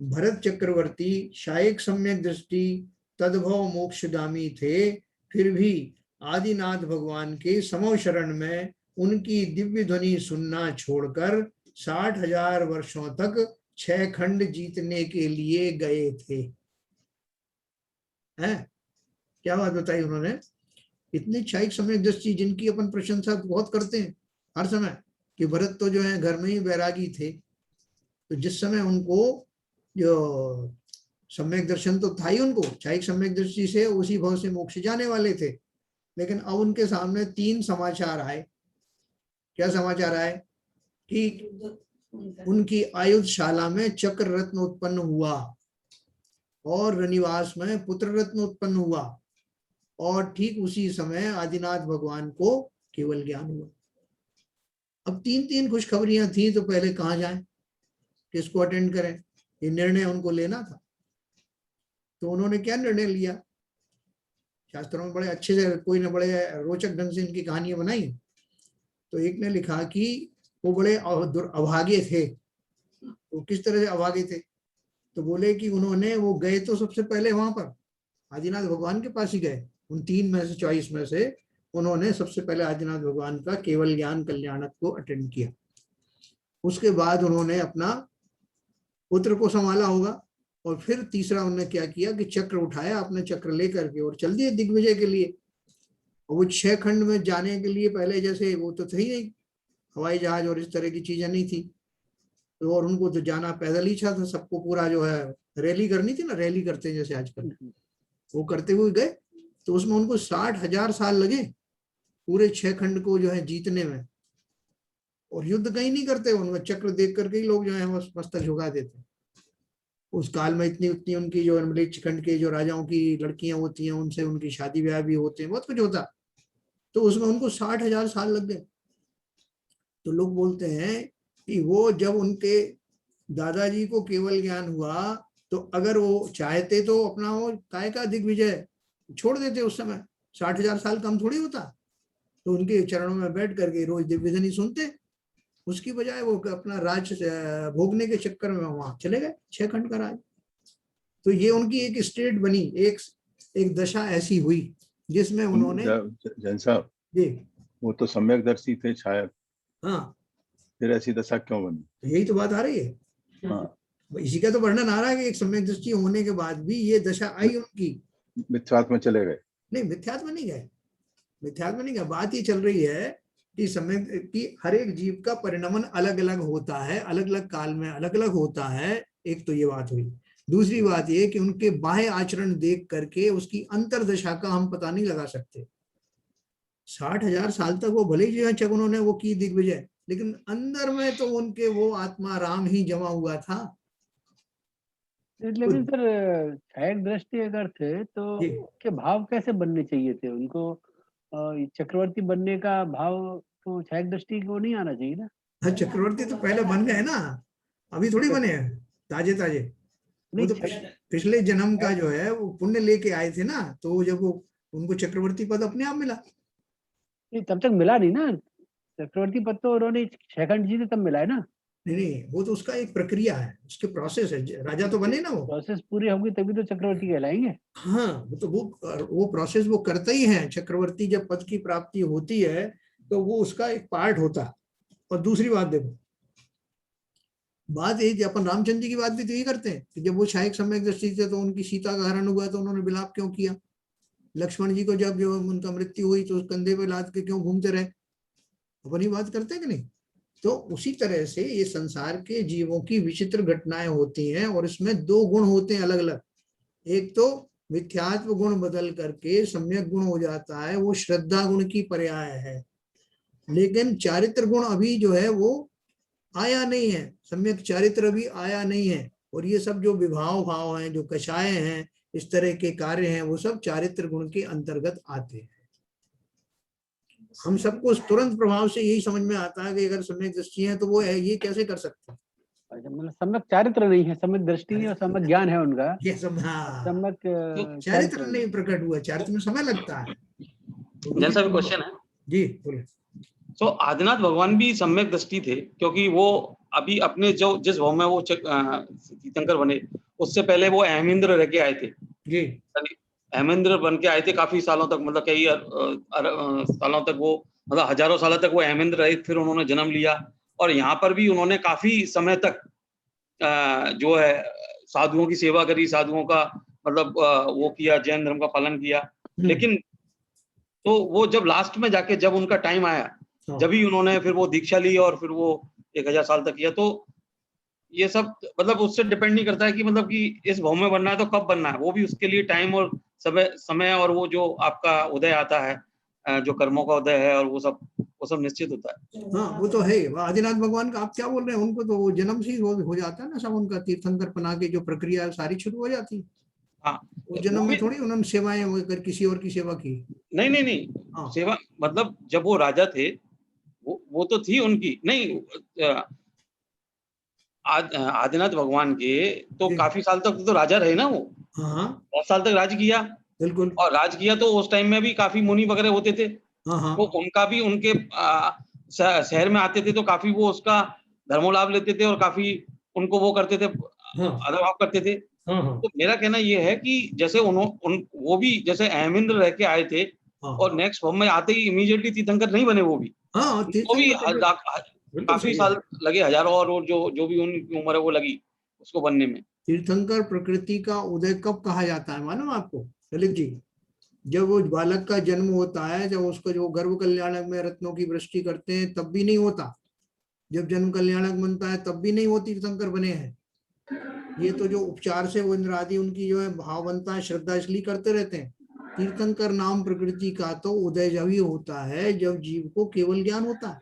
भरत चक्रवर्ती शायक सम्यक दृष्टि तद्भव मोक्षगामी थे, फिर भी आदिनाथ भगवान के समो शरण में उनकी दिव्य ध्वनि सुनना छोड़कर 60,000 वर्षों तक 6 खंड जीतने के लिए गए थे। हैं? क्या बात बताई उन्होंने। इतनी क्षायिक सम्यक दृष्टि जिनकी अपन प्रशंसा बहुत करते हैं हर समय, कि भरत तो जो है घर में ही बैरागी थे, तो जिस समय उनको जो सम्यक दर्शन तो था ही उनको, क्षायिक सम्यक दृष्टि से उसी भाव से मोक्ष जाने वाले थे। लेकिन अब उनके सामने 3 समाचार आए। क्या समाचार आए कि उनकी आयुधशाला में चक्र रत्न उत्पन्न हुआ और रनिवास में पुत्र रत्न उत्पन्न हुआ और ठीक उसी समय आदिनाथ भगवान को केवल ज्ञान हुआ। अब 3 खुशखबरियां थी, तो पहले कहाँ जाएं, किसको अटेंड करें, ये निर्णय उनको लेना था। तो उन्होंने क्या निर्णय लिया, शास्त्रों में बड़े अच्छे से, कोई ने बड़े रोचक ढंग से इनकी कहानियां बनाई। तो एक ने लिखा कि वो बड़े अभागे थे। वो किस तरह से अभागे थे, तो बोले कि उन्होंने, वो गए तो सबसे पहले वहां पर आदिनाथ भगवान के पास ही गए। उन 3 में से, चॉइस में से उन्होंने सबसे पहले आदिनाथ भगवान का केवल ज्ञान कल्याणक को अटेंड किया। उसके बाद उन्होंने अपना पुत्र को संभाला होगा, और फिर तीसरा उन्होंने क्या किया कि चक्र उठाया अपने, चक्र लेकर के और चल दिए दिग्विजय के लिए। और वो 6 खंड में जाने के लिए पहले जैसे वो तो थे ही नहीं, हवाई जहाज और इस तरह की चीजें नहीं थी, तो और उनको तो जाना पैदल ही था। सबको पूरा जो है रैली करनी थी ना, रैली करते जैसे आजकल, वो करते हुए गए। तो उसमें उनको 60,000 साल लगे पूरे 6 खंड को जो है जीतने में। और युद्ध कहीं नहीं करते, उनमें चक्र देख करके ही लोग जो है मस्तक झुका देते। उस काल में इतनी उतनी उनकी जो मृच खंड के जो राजाओं की लड़कियां होती हैं, उनसे उनकी शादी ब्याह भी होते हैं, बहुत कुछ होता। तो उसमें उनको 60,000 साल लग गए। तो लोग बोलते हैं कि वो जब उनके दादाजी को केवल ज्ञान हुआ, तो अगर वो चाहते तो अपना वो काय का दिग्विजय छोड़ देते उस समय, 60,000 साल कम थोड़ी होता। तो उनके चरणों में बैठ करके रोज दिव्यधनी सुनते, उसकी बजाय वो अपना राज भोगने के चक्कर में वहां चले गए, 6 खंड का राज। तो ये उनकी एक स्टेट बनी, एक दशा ऐसी हुई जिसमें उन्होंने, जैन साहब जी वो तो सम्यक दर्शी थे शायद, हाँ, फिर ऐसी दशा क्यों बनी? यही तो बात आ रही है। हाँ, इसी का तो वर्णन आ रहा है कि एक सम्यक दृष्टि होने के बाद भी ये दशा आई उनकी। मिथ्यात्व में चले गए? नहीं, मिथ्यात्व नहीं गए, मिथ्यात्व नहीं गए। बात ये चल रही है कि समय की हर एक जीव का परिणमन अलग अलग होता है, अलग अलग काल में अलग अलग होता है। एक तो ये बात हुई। दूसरी बात ये कि उनके बाह्य आचरण देख करके उसकी अंतरदशा का हम पता नहीं लगा सकते। 60,000 साल तक वो भले ही जो है उन्होंने वो की दिग्विजय, लेकिन अंदर में तो उनके वो आत्मा राम ही जमा हुआ था। लेकिन सर क्षयक दृष्टि अगर थे तो जी। उनके भाव कैसे बनने चाहिए थे? उनको चक्रवर्ती बनने का भाव तो क्षयक दृष्टि को नहीं आना चाहिए ना? हाँ, चक्रवर्ती तो पहले बन गए ना, अभी थोड़ी बने हैं ताजे ताजे। वो नहीं, तो पिछले जन्म का जो है वो पुण्य लेके आए थे ना, तो जब वो उनको चक्रवर्ती पद अपने आप मिला। नहीं, तब तक मिला नहीं ना चक्रवर्ती पद, तो उन्होंने 6 खंड जीते तब मिला है ना। नहीं, वो तो उसका एक प्रक्रिया है, उसके प्रोसेस है। राजा तो बने ना वो, प्रोसेस पूरी होगी तभी तो चक्रवर्ती कहलाएंगे। हाँ, वो तो वो प्रोसेस वो करते ही हैं। चक्रवर्ती जब पद की प्राप्ति होती है तो वो उसका एक पार्ट होता है। और दूसरी बात देखो, बात यही, अपन रामचंद्र जी की बात भी तो यही करते हैं कि जब वो क्षयिक सम्यक दृष्टि थे तो उनकी सीता का हरण हुआ तो उन्होंने विलाप क्यों किया। लक्ष्मण जी को जब जो उनका मृत्यु हुई तो कंधे पे लाद के क्यों घूमते रहे। अपन ही बात करते हैं कि नहीं। तो उसी तरह से ये संसार के जीवों की विचित्र घटनाएं होती हैं, और इसमें 2 गुण होते हैं अलग अलग। एक तो मिथ्यात्व गुण बदल करके सम्यक गुण हो जाता है, वो श्रद्धा गुण की पर्याय है। लेकिन चारित्र गुण अभी जो है वो आया नहीं है, सम्यक चारित्र अभी आया नहीं है। और ये सब जो विभाव भाव हैं, जो कषाय हैं, इस तरह के कार्य हैं, वो सब चारित्र गुण के अंतर्गत आते हैं। हम सबको तुरंत प्रभाव से यही समझ में आता है कि अगर सम्यक दृष्टि है तो वो है, ये कैसे कर सकते हैं। अच्छा, मतलब सम्यक चारित्र नहीं है, सम्यक दृष्टि और सम्यक ज्ञान है उनका, ये सब, हाँ, सम्यक चारित्र नहीं प्रकट हुआ। चारित्र में समय लगता है। जैसा भी क्वेश्चन है जी बोले। तो आदिनाथ भगवान भी सम्यक दृष्टि थे, क्योंकि वो अभी अपने जो जिस भाव में वो तीर्थंकर बने, उससे पहले वो अहमेंद्र रह के आए थे जी। अहमेंद्र बन के आए थे काफी सालों तक, मतलब कई सालों तक वो, मतलब हजारों सालों तक वो अहमेंद्र रहे, फिर उन्होंने जन्म लिया। और यहाँ पर भी उन्होंने काफी समय तक जो है साधुओं की सेवा करी, साधुओं का मतलब वो किया, जैन धर्म का पालन किया। लेकिन तो वो जब लास्ट में जाके जब उनका टाइम आया, जब ही उन्होंने फिर वो दीक्षा ली और फिर वो 1000 साल तक किया। तो ये सब मतलब उससे डिपेंड नहीं करता है कि मतलब कि इस भव में बनना है तो कब बनना है, वो भी उसके लिए टाइम और समय और वो जो आपका उदय आता है, जो कर्मों का उदय है, और वो सब निश्चित होता है। हाँ वो तो है। आदिनाथ भगवान का आप क्या बोल रहे हैं, उनको तो वो जन्म से ही हो जाता है ना सब, उनका तीर्थंकर पना के जो प्रक्रिया है सारी शुरू हो जाती है। हाँ, उस जन्म वो में भी थोड़ी उन्होंने सेवाएं वो कर किसी और की सेवा की। नहीं, हाँ सेवा मतलब जब वो राजा थे, वो तो थी उनकी नहीं, आदिनाथ भगवान के तो जी। काफी साल तक तो राजा रहे ना वो, हाँ हाँ बहुत साल तक राज किया, बिल्कुल। और राज किया तो उस टाइम में भी काफी मुनि वगैरह होते थे, हाँ हाँ तो उनका भी उनके शहर में आते थे तो काफी वो उसका धर्मोलाभ लेते थे, और काफी उनको वो करते थे, हाँ आदर करते थे। हाँ हाँ तो मेरा कहना ये है कि जैसे वो भी जैसे अहमिंद्र रह के आए थे, हाँ और नेक्स्ट फॉर्म में आते ही इमीडिएटली तीर्थंकर नहीं बने, वो भी हाँ उनको भी तीर्थंकर तो बिल्कुल काफी सही है। साल लगे, हजारों, और वो जो भी उनकी उम्र है वो लगी उसको बनने में। तीर्थंकर प्रकृति का उदय कब कहा जाता है मालूम आपको ललित जी? जब वो बालक का जन्म होता है, जब उसको जो गर्भ कल्याणक में रत्नों की वृष्टि करते हैं तब भी नहीं होता, जब जन्म कल्याणक बनता है तब भी नहीं वो तीर्थंकर बने हैं। ये तो जो उपचार से वो इंद्र आदि उनकी जो है भावनता है, श्रद्धा इसलिए करते रहते हैं। तीर्थंकर नाम प्रकृति का तो उदय जब ही होता है जब जीव को केवल ज्ञान होता है।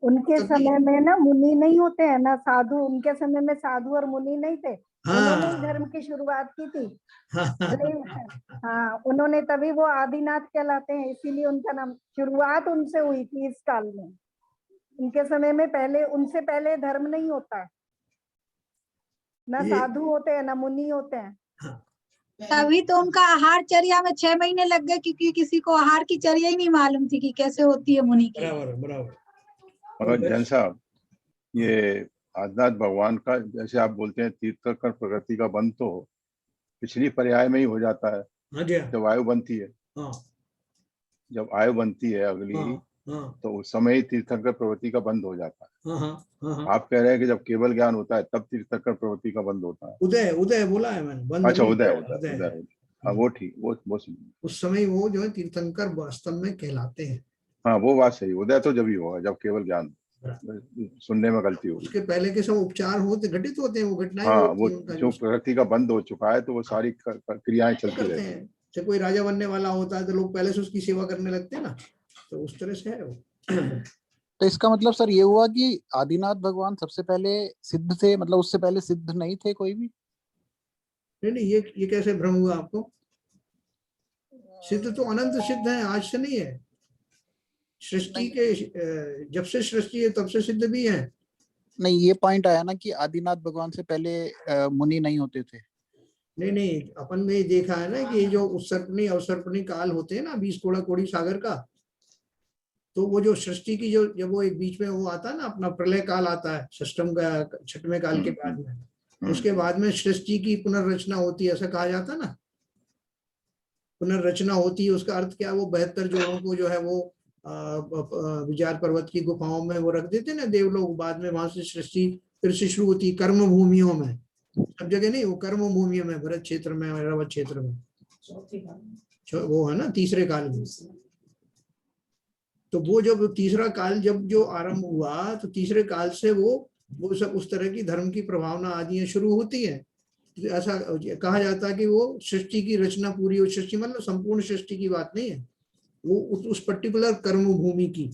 उनके तभी समय में ना मुनि नहीं होते हैं ना साधु, उनके समय में साधु और मुनि नहीं थे। उन्होंने ही धर्म की शुरुआत की थी। हाँ, उन्होंने तभी वो आदिनाथ कहलाते हैं, इसीलिए उनका नाम, शुरुआत उनसे हुई थी इस काल में। उनके समय में पहले, उनसे पहले धर्म नहीं होता है, ना साधु होते हैं ना मुनि होते हैं। तभी तो उनका आहार चर्या में 6 महीने लग गए, क्योंकि किसी को आहार की चर्या ही नहीं मालूम थी कि कैसे होती है मुनि की। बराबर बराबर। मगर जैन साहब, ये आदिनाथ भगवान का जैसे आप बोलते हैं तीर्थंकर प्रकृति का बंध तो पिछली पर्याय में ही हो जाता है, हाँ जी हाँ जब आयु बनती है। हाँ जब आयु बनती है अगली, हाँ तो उस समय ही तीर्थंकर प्रवृत्ति का बंद हो जाता है। हाँ। आप कह रहे हैं कि जब केवल ज्ञान होता है तब तीर्थंकर प्रवृत्ति का बंद होता है। उदय उदय बोला है मैंने, बंद अच्छा, नहीं उदय बोला, उदय उदय। हाँ वो ठीक, वो समझ। उस समय वो जो है तीर्थंकर वास्तव में कहलाते हैं। हाँ वो बात सही, उदय तो जब ही होगा जब केवल ज्ञान, सुनने में गलती होगी। उसके पहले के सब उपचार होते घटित होते हैं, वो घटनाएं हाँ होती वो हैं उनका जो प्रकृति का बंद हो चुका है तो वो सारी क्रियाएं चलती करते रहती हैं। हैं। जैसे कोई राजा बनने वाला होता है तो लोग पहले से उसकी सेवा करने लगते हैं ना, तो उस तरह से है वो। तो इसका मतलब सर ये हुआ कि आदिनाथ भगवान सबसे पहले सिद्ध थे, मतलब उससे पहले सिद्ध नहीं थे कोई भी? नहीं ये कैसे भ्रम हुआ आपको? सिद्ध तो अनंत सिद्ध है, आज से नहीं है। सृष्टि के जब से सृष्टि है तब से सिद्ध भी है। नहीं, ये पॉइंट आया ना कि आदिनाथ भगवान से पहले मुनि नहीं होते थे। नहीं अपन ने देखा है ना कि जो उत्सर्पणी अवसर्पणी काल होते हैं ना, 20 कोड़ा कोड़ी सागर का, तो वो जो सृष्टि की जो जब वो एक बीच में वो आता है ना अपना प्रलय काल आता है, षष्टम का छठवें काल के बाद में, उसके बाद में सृष्टि की पुनर्रचना होती है, ऐसा कहा जाता है ना। पुनर्रचना होती है उसका अर्थ क्या, वो 72 जोड़ों को जो है वो विचार पर्वत की गुफाओं में वो रख देते ना देवलोग, बाद में वहां से सृष्टि फिर से शुरू होती है कर्म भूमियों में, सब जगह नहीं, वो कर्म भूमियों में, भरत क्षेत्र में, ऐरावत क्षेत्र में, वो है ना तीसरे काल में। तो वो जब तीसरा काल जब जो आरंभ हुआ तो तीसरे काल से वो सब उस तरह की धर्म की प्रभावना आदि शुरू होती है। तो ऐसा कहा जाता है कि वो सृष्टि की रचना पूरी हो, सृष्टि मतलब संपूर्ण सृष्टि की बात नहीं है, वो उस पर्टिकुलर कर्म भूमि की,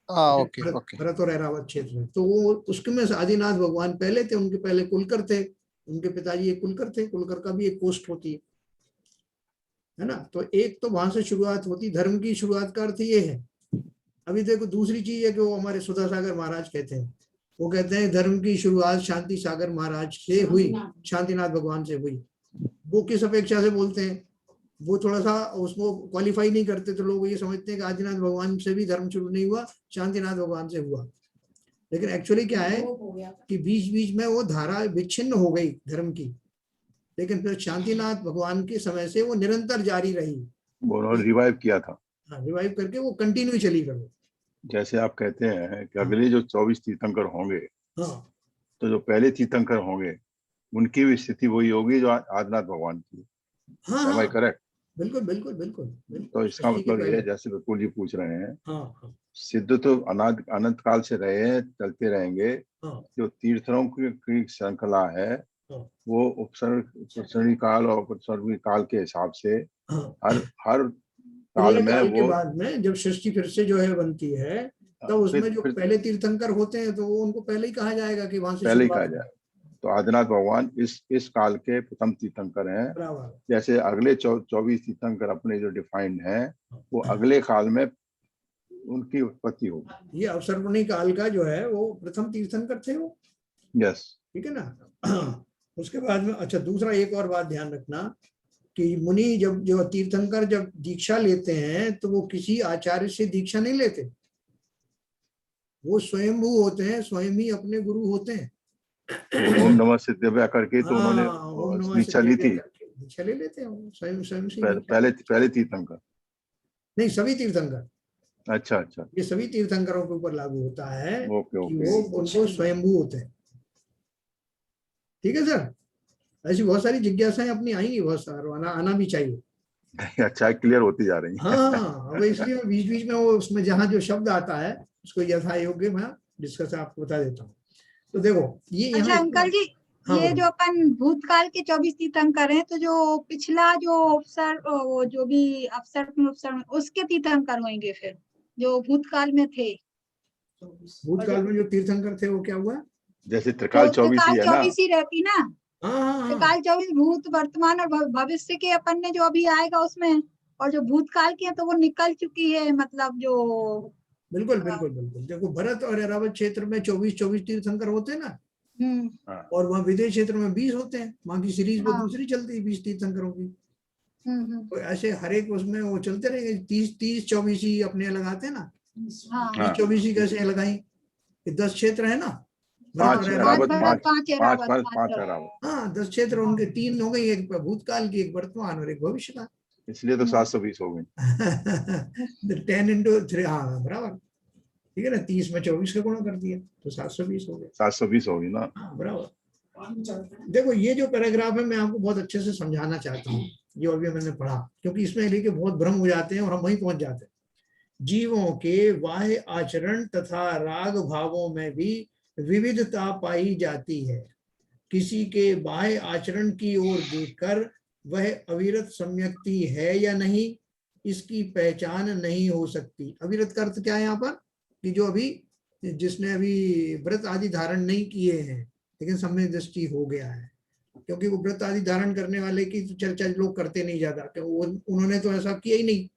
ओके। भरत और ऐरावत क्षेत्र में। तो वो उसके में आदिनाथ भगवान पहले थे, उनके पहले कुलकर थे, उनके पिताजी एक कुलकर थे, कुलकर का भी एक पोस्ट होती है ना। तो एक तो वहां से शुरुआत होती, धर्म की शुरुआत का अर्थ ये है। अभी देखो दूसरी चीज है कि वो हमारे सुधा सागर महाराज कहते हैं, वो कहते हैं धर्म की शुरुआत शांति सागर महाराज से हुई, शांतिनाथ भगवान से हुई। वो किस अपेक्षा से बोलते हैं, वो थोड़ा सा उसको क्वालिफाई नहीं करते, तो लोग ये समझते हैं कि आदिनाथ भगवान से भी धर्म शुरू नहीं हुआ, शांतिनाथ भगवान से हुआ। लेकिन एक्चुअली क्या है कि बीच बीच में वो धारा विच्छिन्न हो गई धर्म की, लेकिन फिर शांतिनाथ भगवान के समय से वो निरंतर जारी रही, उन्होंने रिवाइव किया था। रिवाइव करके वो कंटिन्यू चली गई। जैसे आप कहते हैं कि अगले जो 24 तीर्थंकर होंगे, तो जो पहले तीर्थंकर होंगे उनकी भी स्थिति वही होगी जो आदिनाथ भगवान की। हाँ करेक्ट? बिल्कुल बिल्कुल बिल्कुल। तो इसका मतलब ये है जैसे विपुल जी पूछ रहे हैं सिद्ध तो अनंत काल से रहे हैं, चलते रहेंगे। हाँ। जो तीर्थरों की श्रृंखला है हाँ। वो उपसर्गी काल और उपसर्गी काल के हिसाब से हाँ। हर काल में काल के वो बाद में जब सृष्टि फिर से जो है बनती है, तब उसमें जो पहले तीर्थंकर होते हैं तो वो उनको पहले ही कहा जाएगा कि वहां से पहले ही शुरुआत कहा जाए। तो आदिनाथ भगवान इस काल के प्रथम तीर्थंकर हैं। बराबर। जैसे अगले 24 तीर्थंकर अपने जो डिफाइंड हैं वो अगले काल में उनकी उत्पत्ति होगी। ये अवसर्पणी काल का जो है वो प्रथम तीर्थंकर थे वो। यस। ठीक है ना। उसके बाद में अच्छा दूसरा एक और बात ध्यान रखना कि मुनि जब जो तीर्थंकर जब दीक्षा लेते हैं तो वो किसी आचार्य से दीक्षा नहीं लेते, वो स्वयंभू होते हैं, स्वयं ही अपने गुरु होते हैं। ओम नमः सिद्धेभ्य करके तो उन्होंने ओम नमः दीक्षा ली थी। दीक्षा ले लेते हैं वो स्वयं से। पहले तीर्थंकर नहीं, सभी तीर्थंकर। अच्छा अच्छा, ये सभी तीर्थंकरों के ऊपर लागू होता है ओके कि वो उनको स्वयंभू होते हैं। ठीक है सर, ऐसी बहुत सारी जिज्ञासाएं अपनी आएंगी, बहुत सारा आना भी चाहिए। अच्छा, क्लियर होती जा रही है। हाँ, अब इसलिए मैं बीच बीच में वो उसमें जहाँ जो शब्द आता है उसको यथा योग्य मैं डिस्कस आपको बता देता हूँ। तो देखो ये अच्छा अंकल जी, हाँ, ये जो अपन भूतकाल के 24 तीर्थंकर हैं, तो जो पिछला जो अवसर वो जो भी अवसर उसके तीर्थंकर होंगे फिर जो भूतकाल में थे। भूतकाल में जो तीर्थंकर थे वो क्या हुआ? जैसे त्रिकाल 24 ही है ना। 24 ही रहती ना। त्रिकाल 24 भूत वर्तमान और भविष्य के अपन ने जो अभी आएगा उसमें, और जो भूतकाल की है तो वो निकल चुकी है, मतलब जो बिल्कुल बिल्कुल बिल्कुल। देखो भरत और ऐरावत क्षेत्र में 24 तीर्थंकर होते हैं ना, और वहाँ विदेश क्षेत्र में 20 होते हैं। वहाँ की सीरीज वो दूसरी चलती है 20 तीर्थंकरों की। तो ऐसे हर एक उसमें वो चलते रहेंगे। 30 24 ही अपने लगाते हैं ना। 30 24 ही कैसे लगाई? 10 क्षेत्र है ना। 5 ऐरावत, 5 हाँ 10 क्षेत्र उनके, 3 हो गई, एक भूतकाल की, एक वर्तमान और एक भविष्य का। इसलिए तो 720 हो गई। 10 into 3, हाँ बराबर। ठीक है ना, 30 में 24 का गुणा कर दिया तो 720 हो गया। 720 होगी ना। हाँ बराबर। देखो ये जो पैराग्राफ है मैं आपको बहुत अच्छे से समझाना चाहता हूँ, जो अभी मैंने पढ़ा, क्योंकि इसमें लेके बहुत भ्रम हो जाते हैं और हम वहीं पहुंच जाते हैं। जीवों के बाह्य आचरण तथा राग भावों में भी विविधता पाई जाती है। किसी के बाह्य आचरण की ओर देखकर वह अविरत सम्यक्ति है या नहीं, इसकी पहचान नहीं हो सकती। अविरत का अर्थ क्या है यहाँ पर? कि जो अभी जिसने अभी व्रत आदि धारण नहीं किए हैं लेकिन सम्यक दृष्टि हो गया है, क्योंकि वो व्रत आदि धारण करने वाले की तो चर्चा लोग करते नहीं ज्यादा, क्योंकि उन्होंने तो ऐसा किया ही नहीं।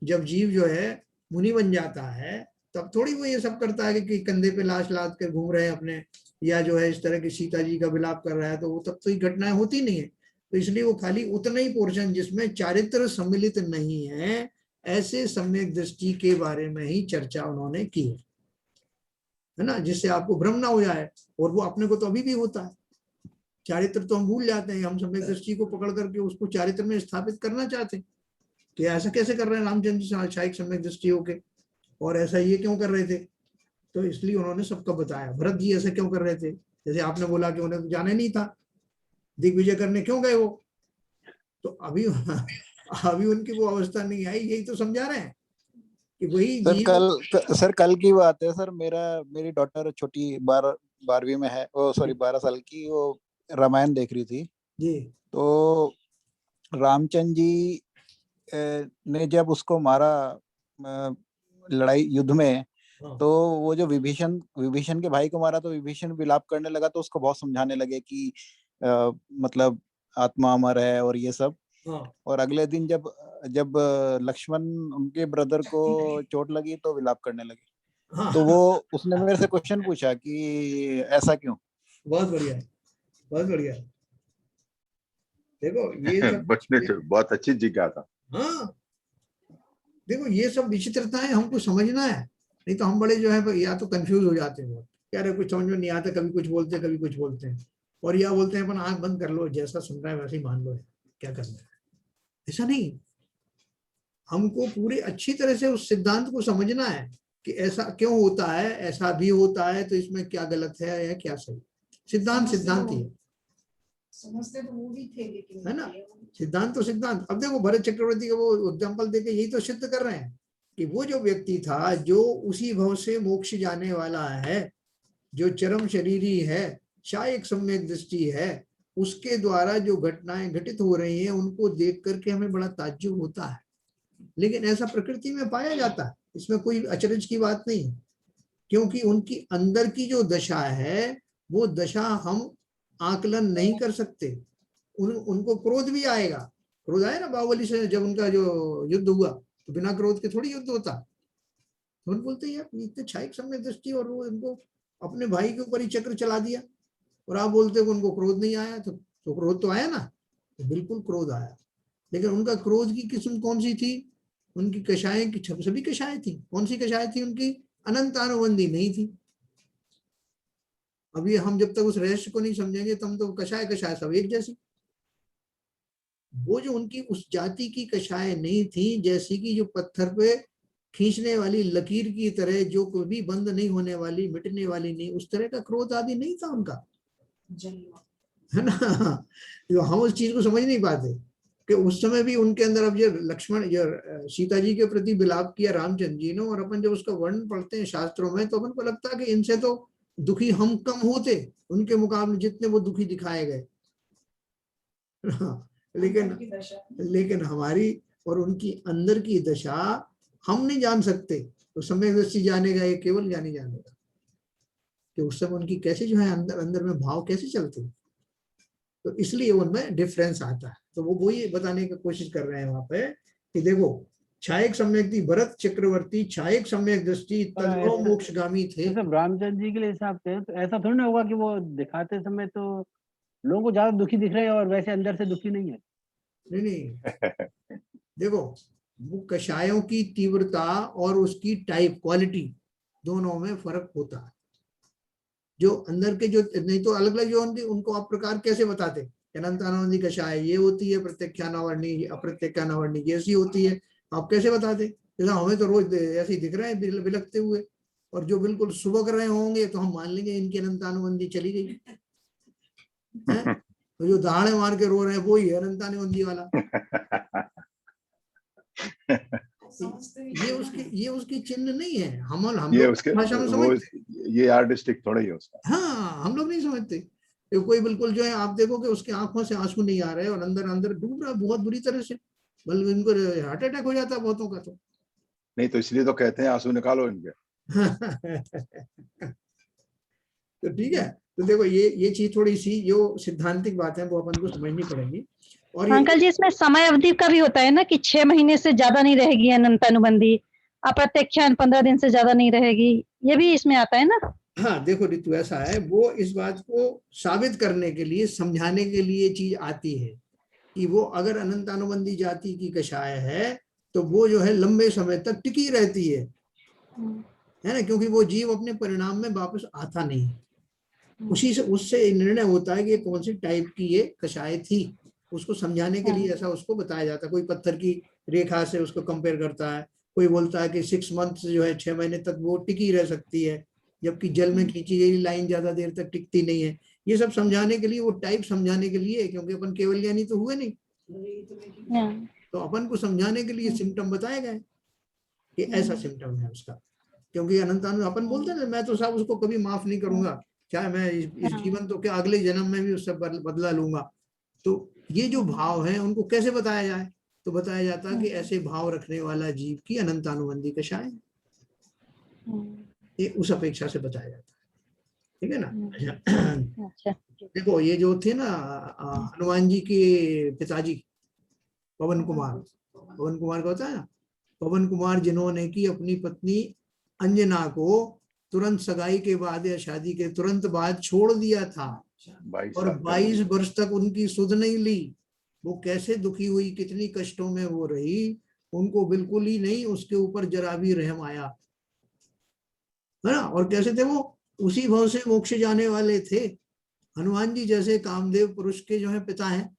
जब जीव जो है मुनि बन जाता है तब थोड़ी वो ये सब करता है कि कंधे पे लाश लाद कर घूम रहे हैं अपने, या जो है इस तरह की सीता जी का विलाप कर रहा है, तो वो तब तो ये घटनाएं होती नहीं है। तो इसलिए वो खाली उतना ही पोर्शन जिसमें चारित्र सम्मिलित नहीं है, ऐसे सम्यक दृष्टि के बारे में ही चर्चा उन्होंने की है ना, जिससे आपको भ्रम ना हो जाए। और वो अपने को तो अभी भी होता है, चारित्र तो हम भूल जाते हैं, हम सम्यक दृष्टि को पकड़ करके उसको चारित्र में स्थापित करना चाहते हैं कि ऐसा कैसे कर रहे हैं रामचंद्र जी शायद सम्यक दृष्टि होके, और ऐसा ये क्यों कर रहे थे। तो इसलिए उन्होंने सबको बताया। भरत जी ऐसे क्यों कर रहे थे, जैसे आपने बोला कि उन्हें तो जाना ही नहीं था, दिग्विजय करने क्यों गए वो, तो अभी उनकी वो अवस्था नहीं आई, यही तो समझा रहे हैं कि वही सर कल की बात है सर, मेरी डॉटर छोटी 12वीं में है, वो सॉरी 12 साल की, वो रामायण देख रही थी जी। तो रामचंद्र जी ने जब उसको मारा लड़ाई युद्ध में, तो वो जो विभीषण के भाई को मारा, तो विभीषण विलाप करने लगा, तो उसको बहुत समझाने लगे कि मतलब आत्मा अमर है और ये सब। और अगले दिन जब लक्ष्मण उनके ब्रदर को चोट लगी तो विलाप करने लगे। तो वो उसने मेरे से क्वेश्चन पूछा कि ऐसा क्यों। बहुत बढ़िया, बहुत बढ़िया। देखो ये बचने बहुत अच्छी जिज्ञासा। हाँ देखो ये सब विचित्रताएं हमको समझना है, नहीं तो हम बड़े जो है या तो कंफ्यूज हो जाते हैं, क्या रहे कुछ समझ में नहीं आता, कभी कुछ बोलते हैं कभी कुछ बोलते हैं, और या बोलते हैं अपन आंख बंद कर लो, जैसा सुन रहा है वैसे ही मान लो, क्या करना है। ऐसा नहीं, हमको पूरी अच्छी तरह से उस सिद्धांत को समझना है कि ऐसा क्यों होता है, ऐसा भी होता है, तो इसमें क्या गलत है या क्या सही। सिद्धांत ही है, समझते तो वो भी थे लेकिन है ना, सिद्धांत तो सिद्धांत। अब देखो भरत चक्रवर्ती का वो एग्जाम्पल देके यही तो सिद्ध कर रहे हैं कि वो जो व्यक्ति था जो उसी भव से मोक्ष जाने वाला है, जो चरम शरीरी है, शायक सम्यक दृष्टि है, उसके द्वारा जो घटनाएं घटित हो रही हैं उनको देख करके हमें बड़ा ताज्जुब होता है। लेकिन ऐसा प्रकृति में पाया जाता है, इसमें कोई अचरज की बात नहीं है, क्योंकि उनकी अंदर की जो दशा है वो दशा हम आकलन नहीं कर सकते। उनको क्रोध भी आएगा, क्रोध आया ना बाहुबली से जब उनका जो युद्ध हुआ, तो बिना क्रोध के थोड़ी युद्ध होता। तो उन बोलते यार इतने क्षायिक सम्यक दृष्टि और वो इनको अपने भाई के ऊपर ही चक्र चला दिया, और आप बोलते हो उनको क्रोध नहीं आया। तो क्रोध तो आया ना, तो बिल्कुल क्रोध आया। लेकिन उनका क्रोध की किस्म कौन सी थी? उनकी कषायें की सभी कषायें थी। कौन सी कषायें थी उनकी? अनंतानुबंधी नहीं थी। अभी हम जब तक उस रहस्य को नहीं समझेंगे तब तो कषाय कषाय सब एक जैसी। वो जो उनकी उस जाति की कषाय नहीं थी, जैसी कि जो पत्थर पे खींचने वाली लकीर की तरह, जो कभी बंद नहीं होने वाली, मिटने वाली नहीं, उस तरह का क्रोध आदि नहीं था उनका, है ना। जो हम उस चीज को समझ नहीं पाते कि उस समय भी उनके अंदर, अब जो लक्ष्मण जो सीता जी के प्रति विलाप किया रामचंद्र जी ने, और अपन जब उसका वर्णन पढ़ते हैं शास्त्रों में, तो अपन को लगता है कि इनसे तो दुखी हम कम होते उनके मुकाबले, जितने वो दुखी दिखाए गए। लेकिन हमारी और उनकी अंदर की दशा हम नहीं जान सकते। तो सम्यक दृष्टि जानेगा, ये केवल ज्ञानी जानेगा कि उस समय उनकी कैसे जो है अंदर अंदर में भाव कैसे चलते। तो इसलिए उनमें डिफरेंस आता है। तो वो ये बताने की कोशिश कर रहे हैं वहां पे कि देखो, छायक सम्यक थी भरत चक्रवर्ती, छायक सम्यक दृष्टि तदो मोक्षगामी थे। सब रामचंद्र जी के लिए हिसाब से, तो ऐसा थोड़ी ना होगा कि वो दिखाते समय तो लोगों को ज्यादा दुखी दिख रहे हैं और वैसे अंदर से दुखी नहीं है। नहीं देखो, वो कषायों की तीव्रता और उसकी टाइप क्वालिटी दोनों में फर्क होता है। जो अंदर के जो, नहीं तो अलग अलग जो उनको आप प्रकार कैसे बताते? अनंतानंदी कषाय ये होती है, प्रत्यक्षानावर्णी अप्रत्यक्षानावर्णी ऐसी होती है, आप कैसे बताते? जैसा हमें तो रोज ऐसे ही दिख रहे हैं बिलकते हुए, और जो बिल्कुल सुबह रहे होंगे तो हम मान लेंगे इनकी अनंतानुबंधी चली गई है। तो जो दहाड़े मार के रो रहे हैं वो ही है अनंतानुबंधी वाला। ये उसकी चिन्ह नहीं है। हम लोग भाषा में समझते, ये आर्टिस्टिक थोड़ा ही है उसका। हाँ, हम लोग नहीं समझते। तो कोई बिल्कुल जो है आप देखो कि उसकी आंखों से आंसू नहीं आ रहे और अंदर अंदर डूब रहा बहुत बुरी तरह से, बल्कि इनको हार्ट अटैक हो जाता है बहुतों का। तो नहीं तो इसलिए तो कहते हैं आंसू निकालो इनके। तो ठीक है। तो देखो ये चीज थोड़ी सी जो सिद्धांतिक बात है वो अपन को समझनी पड़ेगी। और अंकल जी, इसमें समय अवधि का भी होता है ना कि 6 महीने से ज्यादा नहीं रहेगी अनंतानुबंधी, अप्रत्यक्षान 15 दिन से ज्यादा नहीं रहेगी, ये भी इसमें आता है ना? हाँ देखो ऋतु, ऐसा है, वो इस बात को साबित करने के लिए, समझाने के लिए चीज आती है कि वो अगर अनंतानुबंधी जाति की कषाय है तो वो जो है लंबे समय तक टिकी रहती है ना, क्योंकि वो जीव अपने परिणाम में वापस आता नहीं। उसी से उससे निर्णय होता है कि कौन सी टाइप की ये कषाय थी। उसको समझाने के लिए ऐसा उसको बताया जाता है। कोई पत्थर की रेखा से उसको कंपेयर करता है, कोई बोलता है कि 6 मंथ जो है 6 महीने तक वो टिकी रह सकती है, जबकि जल में खींची गई लाइन ज्यादा देर तक टिकती नहीं है। ये सब समझाने के लिए, वो टाइप समझाने के लिए, क्योंकि अपन केवल ज्ञानी तो हुए नहीं, तो अपन को समझाने के लिए सिम्टम बताए गए कि ऐसा सिम्टम है उसका। क्योंकि अनंतानु अपन बोलते हैं मैं तो साहब उसको कभी माफ नहीं करूंगा, चाहे मैं इस जीवन तो क्या अगले जन्म में भी उससे बदला लूंगा। तो ये जो भाव है उनको कैसे बताया जाए? तो बताया जाता है कि ऐसे भाव रखने वाला जीव की अनंतानुबंधी कषाय, ये उस अपेक्षा से बताया जाता है। ठीक है ना। अच्छा। देखो ये जो थे ना हनुमान जी के पिताजी पवन कुमार का होता है ना, पवन कुमार जिन्होंने की अपनी पत्नी अंजना को तुरंत सगाई के बाद या शादी के तुरंत बाद छोड़ दिया था और 22 वर्ष तक उनकी सुध नहीं ली। वो कैसे दुखी हुई, कितनी कष्टों में वो रही, उनको बिल्कुल ही नहीं उसके ऊपर जरा भी रहम आया, है ना। और कैसे थे वो, उसी भाव से मोक्ष जाने वाले थे। हनुमान जी जैसे कामदेव पुरुष के जो है पिता हैं,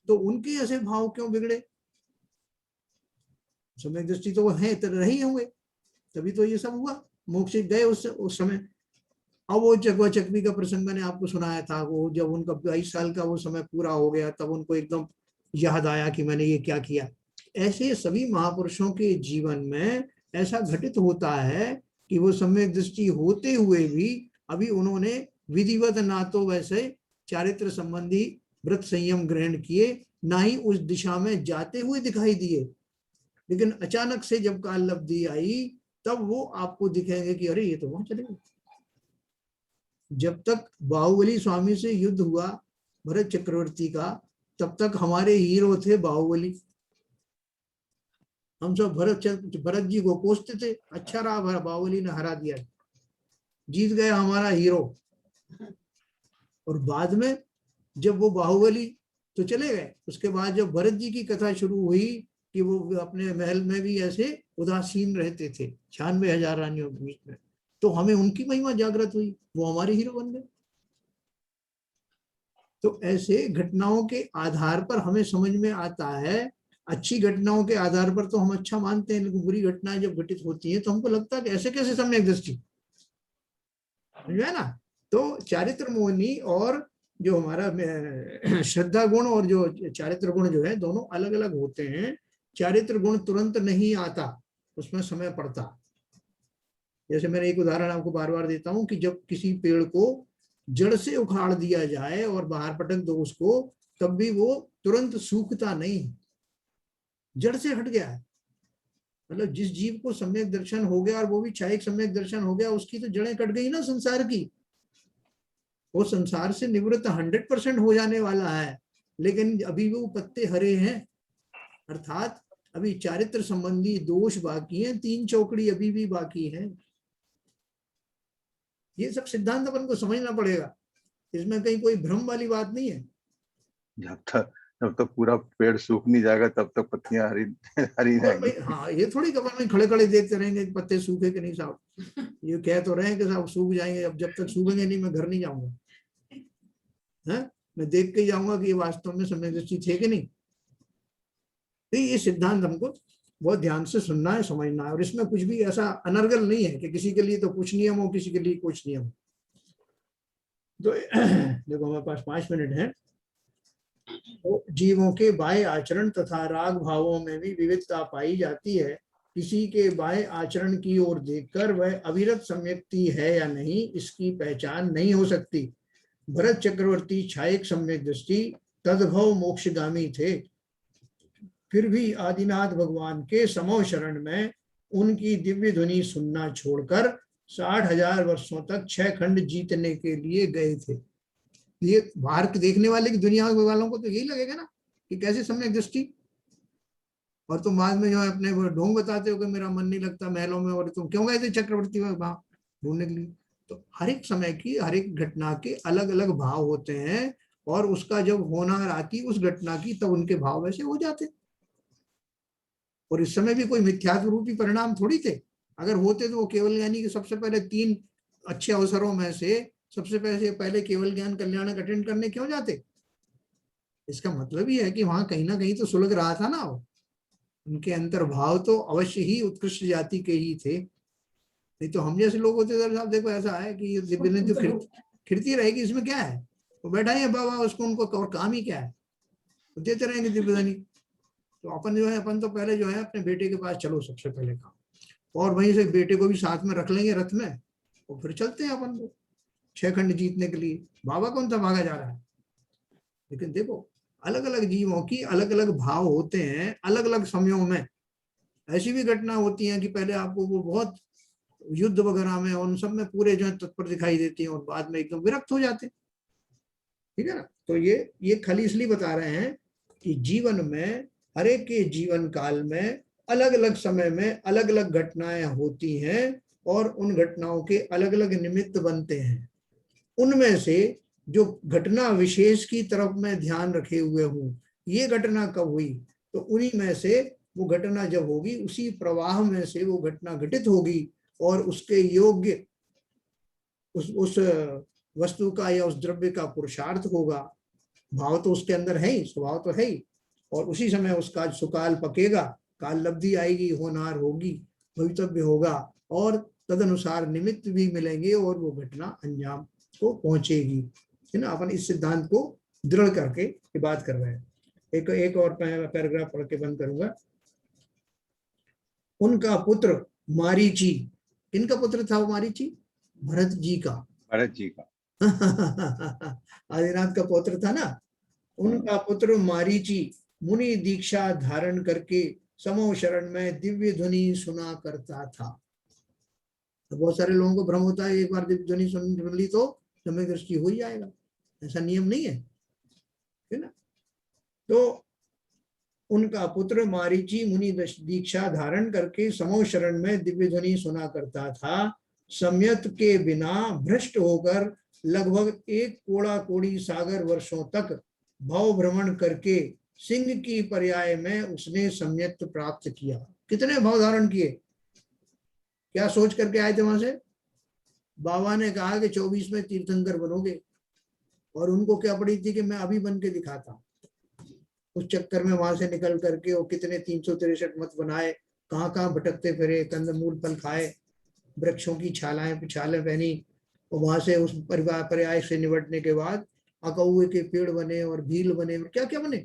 तो उनके ऐसे भाव क्यों बिगड़े? समय दृष्टि तो वो है, तो रही होंगे, तभी तो ये सब हुआ। मोक्ष गए उस समय। अब वो चकवा चकवी का प्रसंग मैंने आपको सुनाया था, वो जब उनका 22 साल का वो समय पूरा हो गया, तब उनको एकदम याद आया कि मैंने ये क्या किया। ऐसे सभी महापुरुषों के जीवन में ऐसा घटित होता है कि वो सम्यक दृष्टि होते हुए भी अभी उन्होंने विधिवत ना तो वैसे चारित्र संबंधी व्रत संयम ग्रहण किए, ना ही उस दिशा में जाते हुए दिखाई दिए, लेकिन अचानक से जब काल लब्धि आई तब वो आपको दिखेंगे कि अरे ये तो वहां चले गए। जब तक बाहुबली स्वामी से युद्ध हुआ भरत चक्रवर्ती का, तब तक हमारे हीरो थे बाहुबली। हम सब भरत जी को कोसते थे, अच्छा रहा बाहुबली ने हरा दिया, जीत गया हमारा हीरो। और बाद में जब वो बाहुबली तो चले गए, उसके बाद जब भरत जी की कथा शुरू हुई कि वो अपने महल में भी ऐसे उदासीन रहते थे 96,000 रानियों के बीच में, तो हमें उनकी महिमा जागृत हुई, वो हमारे हीरो बन गए। तो ऐसे घटनाओं के आधार पर हमें समझ में आता है, अच्छी घटनाओं के आधार पर तो हम अच्छा मानते हैं, लेकिन बुरी घटनाएं जब घटित होती हैं तो हमको लगता है कि ऐसे कैसे सम्यक दृष्टि, समझ में ना। तो चारित्र मोहिनी और जो हमारा श्रद्धा गुण और जो चारित्र गुण जो है दोनों अलग अलग होते हैं। चारित्र गुण तुरंत नहीं आता, उसमें समय पड़ता। जैसे मैंने एक उदाहरण आपको बार बार देता हूं कि जब किसी पेड़ को जड़ से उखाड़ दिया जाए और बाहर पटक दो उसको, तब भी वो तुरंत सूखता नहीं, जड़ से हट गया है। मतलब जिस जीव को सम्यक दर्शन हो गया और वो भी क्षयिक सम्यक दर्शन हो गया, उसकी तो जड़ें कट गई ना संसार की, वो संसार से निवृत्त 100% हो जाने वाला है, लेकिन अभी वो पत्ते हरे हैं, अर्थात अभी चारित्र संबंधी दोष बाकी हैं, 3 चौकड़ी अभी भी बाकी है। ये सब सिद्धांत अपन को समझना पड़ेगा, इसमें कहीं कोई भ्रम वाली बात नहीं है। जब तक पूरा पेड़ सूख नहीं जाएगा तब तक पत्तियां हरी रहेंगी। हाँ, ये थोड़ी कबर में खड़े खड़े देखते रहेंगे पत्ते सूखे कि नहीं साहब, ये कह तो रहे हैं कि साहब सूख जाएंगे, अब जब तक सूखेंगे नहीं मैं घर नहीं जाऊंगा, है मैं देख के जाऊंगा कि ये वास्तव में सम्यक दृष्टि थे कि नहीं। तो ये सिद्धांत हमको बहुत ध्यान से सुनना है, समझना है, और इसमें कुछ भी ऐसा अनर्गल नहीं है कि किसी के लिए तो कुछ नियम हो, किसी के लिए कुछ नियम। तो देखो हमारे पास 5 मिनट है। तो जीवों के बाह्य आचरण तथा राग भावों में भी विविधता पाई जाती है। किसी के बाह्य आचरण की ओर देखकर वह अविरत सम्यक्ति है या नहीं, इसकी पहचान नहीं हो सकती। भरत चक्रवर्ती क्षयिक सम्यक दृष्टि तद्भव मोक्षगामी थे, फिर भी आदिनाथ भगवान के समो शरण में उनकी दिव्य ध्वनि सुनना छोड़कर 60,000 वर्षों तक 6 खंड जीतने के लिए गए थे। ये बाहर के देखने वाले की दुनिया वालों को तो यही लगेगा ना कि कैसे सम्यक दृष्टि, और तुम बाद में जो है अपने ढोंग बताते हो कि मेरा मन नहीं लगता महलों में, और तुम क्यों गए थे चक्रवर्ती में वहां ढूंढने के लिए। तो हर एक समय की हर एक घटना के अलग अलग भाव होते हैं, और उसका जब होनार आती उस घटना की, तब उनके भाव वैसे हो जाते। और इस समय भी कोई मिथ्यात्व रूपी परिणाम थोड़ी थे, अगर होते तो वो केवल ज्ञानी के सबसे पहले 3 अच्छे अवसरों में से सबसे पहले केवल ज्ञान कल्याणक अटेंड करने क्यों जाते। इसका मतलब ही है कि वहां कहीं ना कहीं तो सुलग रहा था ना, उनके अंतर्भाव तो अवश्य ही उत्कृष्ट जाति के ही थे। नहीं तो हम जैसे लोग होते साहब, देखो ऐसा है कि दिव्य जो खिड़ती रहेगी, इसमें क्या है, वो बैठा ही है बाबा, उसको उनको और काम ही क्या है, तो देते रहेंगे दिव्यदानी। तो अपन जो है, अपन तो पहले जो है अपने बेटे के पास चलो सबसे पहले काम, और वहीं से बेटे को भी साथ में रख लेंगे रथ में, और फिर चलते हैं अपन को 6 खंड जीतने के लिए। बाबा कौन सा भागा जा रहा है। लेकिन देखो अलग अलग जीवों की अलग अलग भाव होते हैं, अलग अलग समयों में। ऐसी भी घटना होती है कि पहले आपको वो बहुत युद्ध वगैरह में उन सब में पूरे जो है तत्पर दिखाई देती हैं, और बाद में एकदम विरक्त हो जाते हैं, ठीक है ना। तो ये खाली इसलिए बता रहे हैं कि जीवन में हर एक के जीवन काल में अलग अलग समय में अलग अलग घटनाएं होती हैं, और उन घटनाओं के अलग अलग निमित्त बनते हैं। उनमें से जो घटना विशेष की तरफ में ध्यान रखे हुए हूं, ये घटना कब हुई, तो उन्हीं में से वो घटना जब होगी, उसी प्रवाह में से वो घटना घटित होगी, और उसके योग्य उस वस्तु का या उस द्रव्य का पुरुषार्थ होगा। भाव तो उसके अंदर है ही, स्वभाव तो है ही, और उसी समय उसका सुकाल पकेगा, काल लब्धि आएगी, होनार होगी, भवितव्य होगा, और तदनुसार निमित्त भी मिलेंगे, और वो घटना अंजाम को पहुंचेगी, है ना। अपन इस सिद्धांत को दृढ़ करके ये बात कर रहे हैं। एक और पैराग्राफ पढ़ के बंद करूंगा। उनका पुत्र मारीची, किनका पुत्र था वो मारीची? भरत जी का। भरत जी का। आदिनाथ का पुत्र था ना। उनका पुत्र मारीची मुनि दीक्षा धारण करके समो शरण में दिव्य ध्वनि सुना करता था। तो बहुत सारे लोगों को भ्रम होता है, एक बार दिव्य ध्वनि सुन ली तो सम्यक दृष्टि हो ही जाएगा, ऐसा नियम नहीं है ना। तो उनका पुत्र मारीची मुनि दीक्षा धारण करके समो शरण में दिव्य ध्वनि सुना करता था। सम्यक के बिना भ्रष्ट होकर लगभग 1 कोड़ा कोड़ी सागर वर्षों तक भव भ्रमण करके सिंह की पर्याय में उसने सम्यक प्राप्त किया। कितने भाव धारण किए, क्या सोच करके आए थे वहां से? बाबा ने कहा कि 24 में तीर्थंकर बनोगे, और उनको क्या पड़ी थी कि मैं अभी बन के दिखाता। उस चक्कर में वहां से निकल करके वो कितने 363 मत बनाए, कहाँ कहाँ भटकते फिरे, कंदमूल फल खाए, वृक्षों की छालें पहनी, और वहां से उस परिवार पर्याय से निपटने के बाद अकौए के पेड़ बने और भील बने और क्या क्या बने,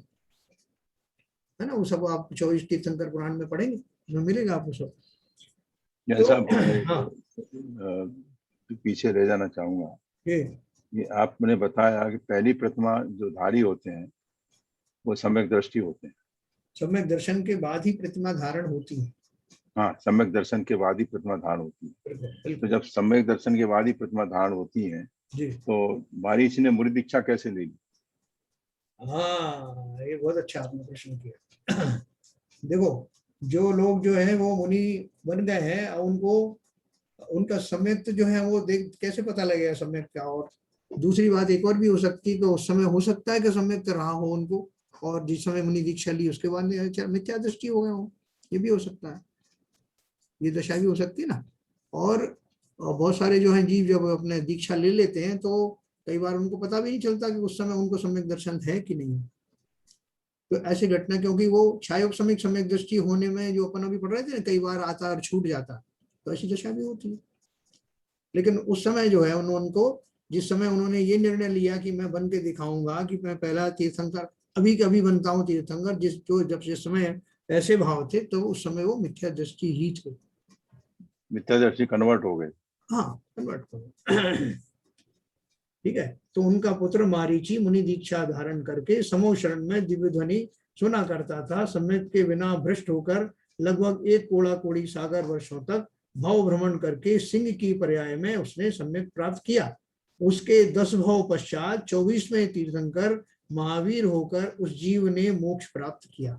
है ना। वो सब आप 24 तीर्थंकर पुराण में पढ़ेंगे, उसमें मिलेगा आपको सब। हाँ। पीछे ले जाना चाहूंगा, ये आपने बताया कि पहली प्रतिमा जो धारी होते हैं वो सम्यक दृष्टि होते हैं। सम्यक दर्शन के बाद ही प्रतिमा धारण होती है। हाँ, सम्यक दर्शन के बाद ही प्रतिमा धारण होती है। तो जब सम्यक दर्शन के बाद ही प्रतिमा धारण होती है तो मारीच ने मुनि दीक्षा कैसे ली? हाँ, ये बहुत अच्छा आपने प्रश्न किया। देखो, जो लोग जो है वो मुनि बन गए हैं, उनको उनका सम्यक जो है वो देख कैसे पता लगेगा सम्यक का। और दूसरी बात एक और भी हो सकती है कि उस समय हो सकता है कि सम्यक रहा हो उनको, और जिस समय मुनि दीक्षा ली उसके बाद मिथ्या दृष्टि हो गए हो, ये भी हो सकता है, ये दशा भी हो सकती है ना। और बहुत सारे जो हैं जीव जब अपने दीक्षा ले लेते हैं तो कई बार उनको पता भी नहीं चलता कि उस समय उनको सम्यक दर्शन है कि नहीं। तो ऐसी घटना, क्योंकि वो छायोग सम्यक दृष्टि होने में जो अपन अभी पढ़ रहे थे ना, कई बार आता और छूट जाता, तो ऐसी दशा भी होती है। लेकिन उस समय जो है उनको, जिस समय उन्होंने ये निर्णय लिया कि मैं बन के दिखाऊंगा कि मैं पहला तीर्थंकर अभी कभी बनता हूँ तीर्थंकर, जिस समय ऐसे भाव थे तो उस समय वो मिथ्या दृष्टि ही थे, मिथ्या दृष्टि कन्वर्ट हो गए। हाँ, कन्वर्ट हो गए। ठीक है। तो उनका पुत्र मारीची मुनि दीक्षा धारण करके समो शरण में दिव्य ध्वनि सुना करता था। सम्यक के बिना भ्रष्ट होकर लगभग 1 कोड़ा कोड़ी सागर वर्षों तक भव भ्रमण करके सिंह की पर्याय में उसने सम्यक प्राप्त किया। उसके 10 भव पश्चात 24वें तीर्थंकर महावीर होकर उस जीव ने मोक्ष प्राप्त किया,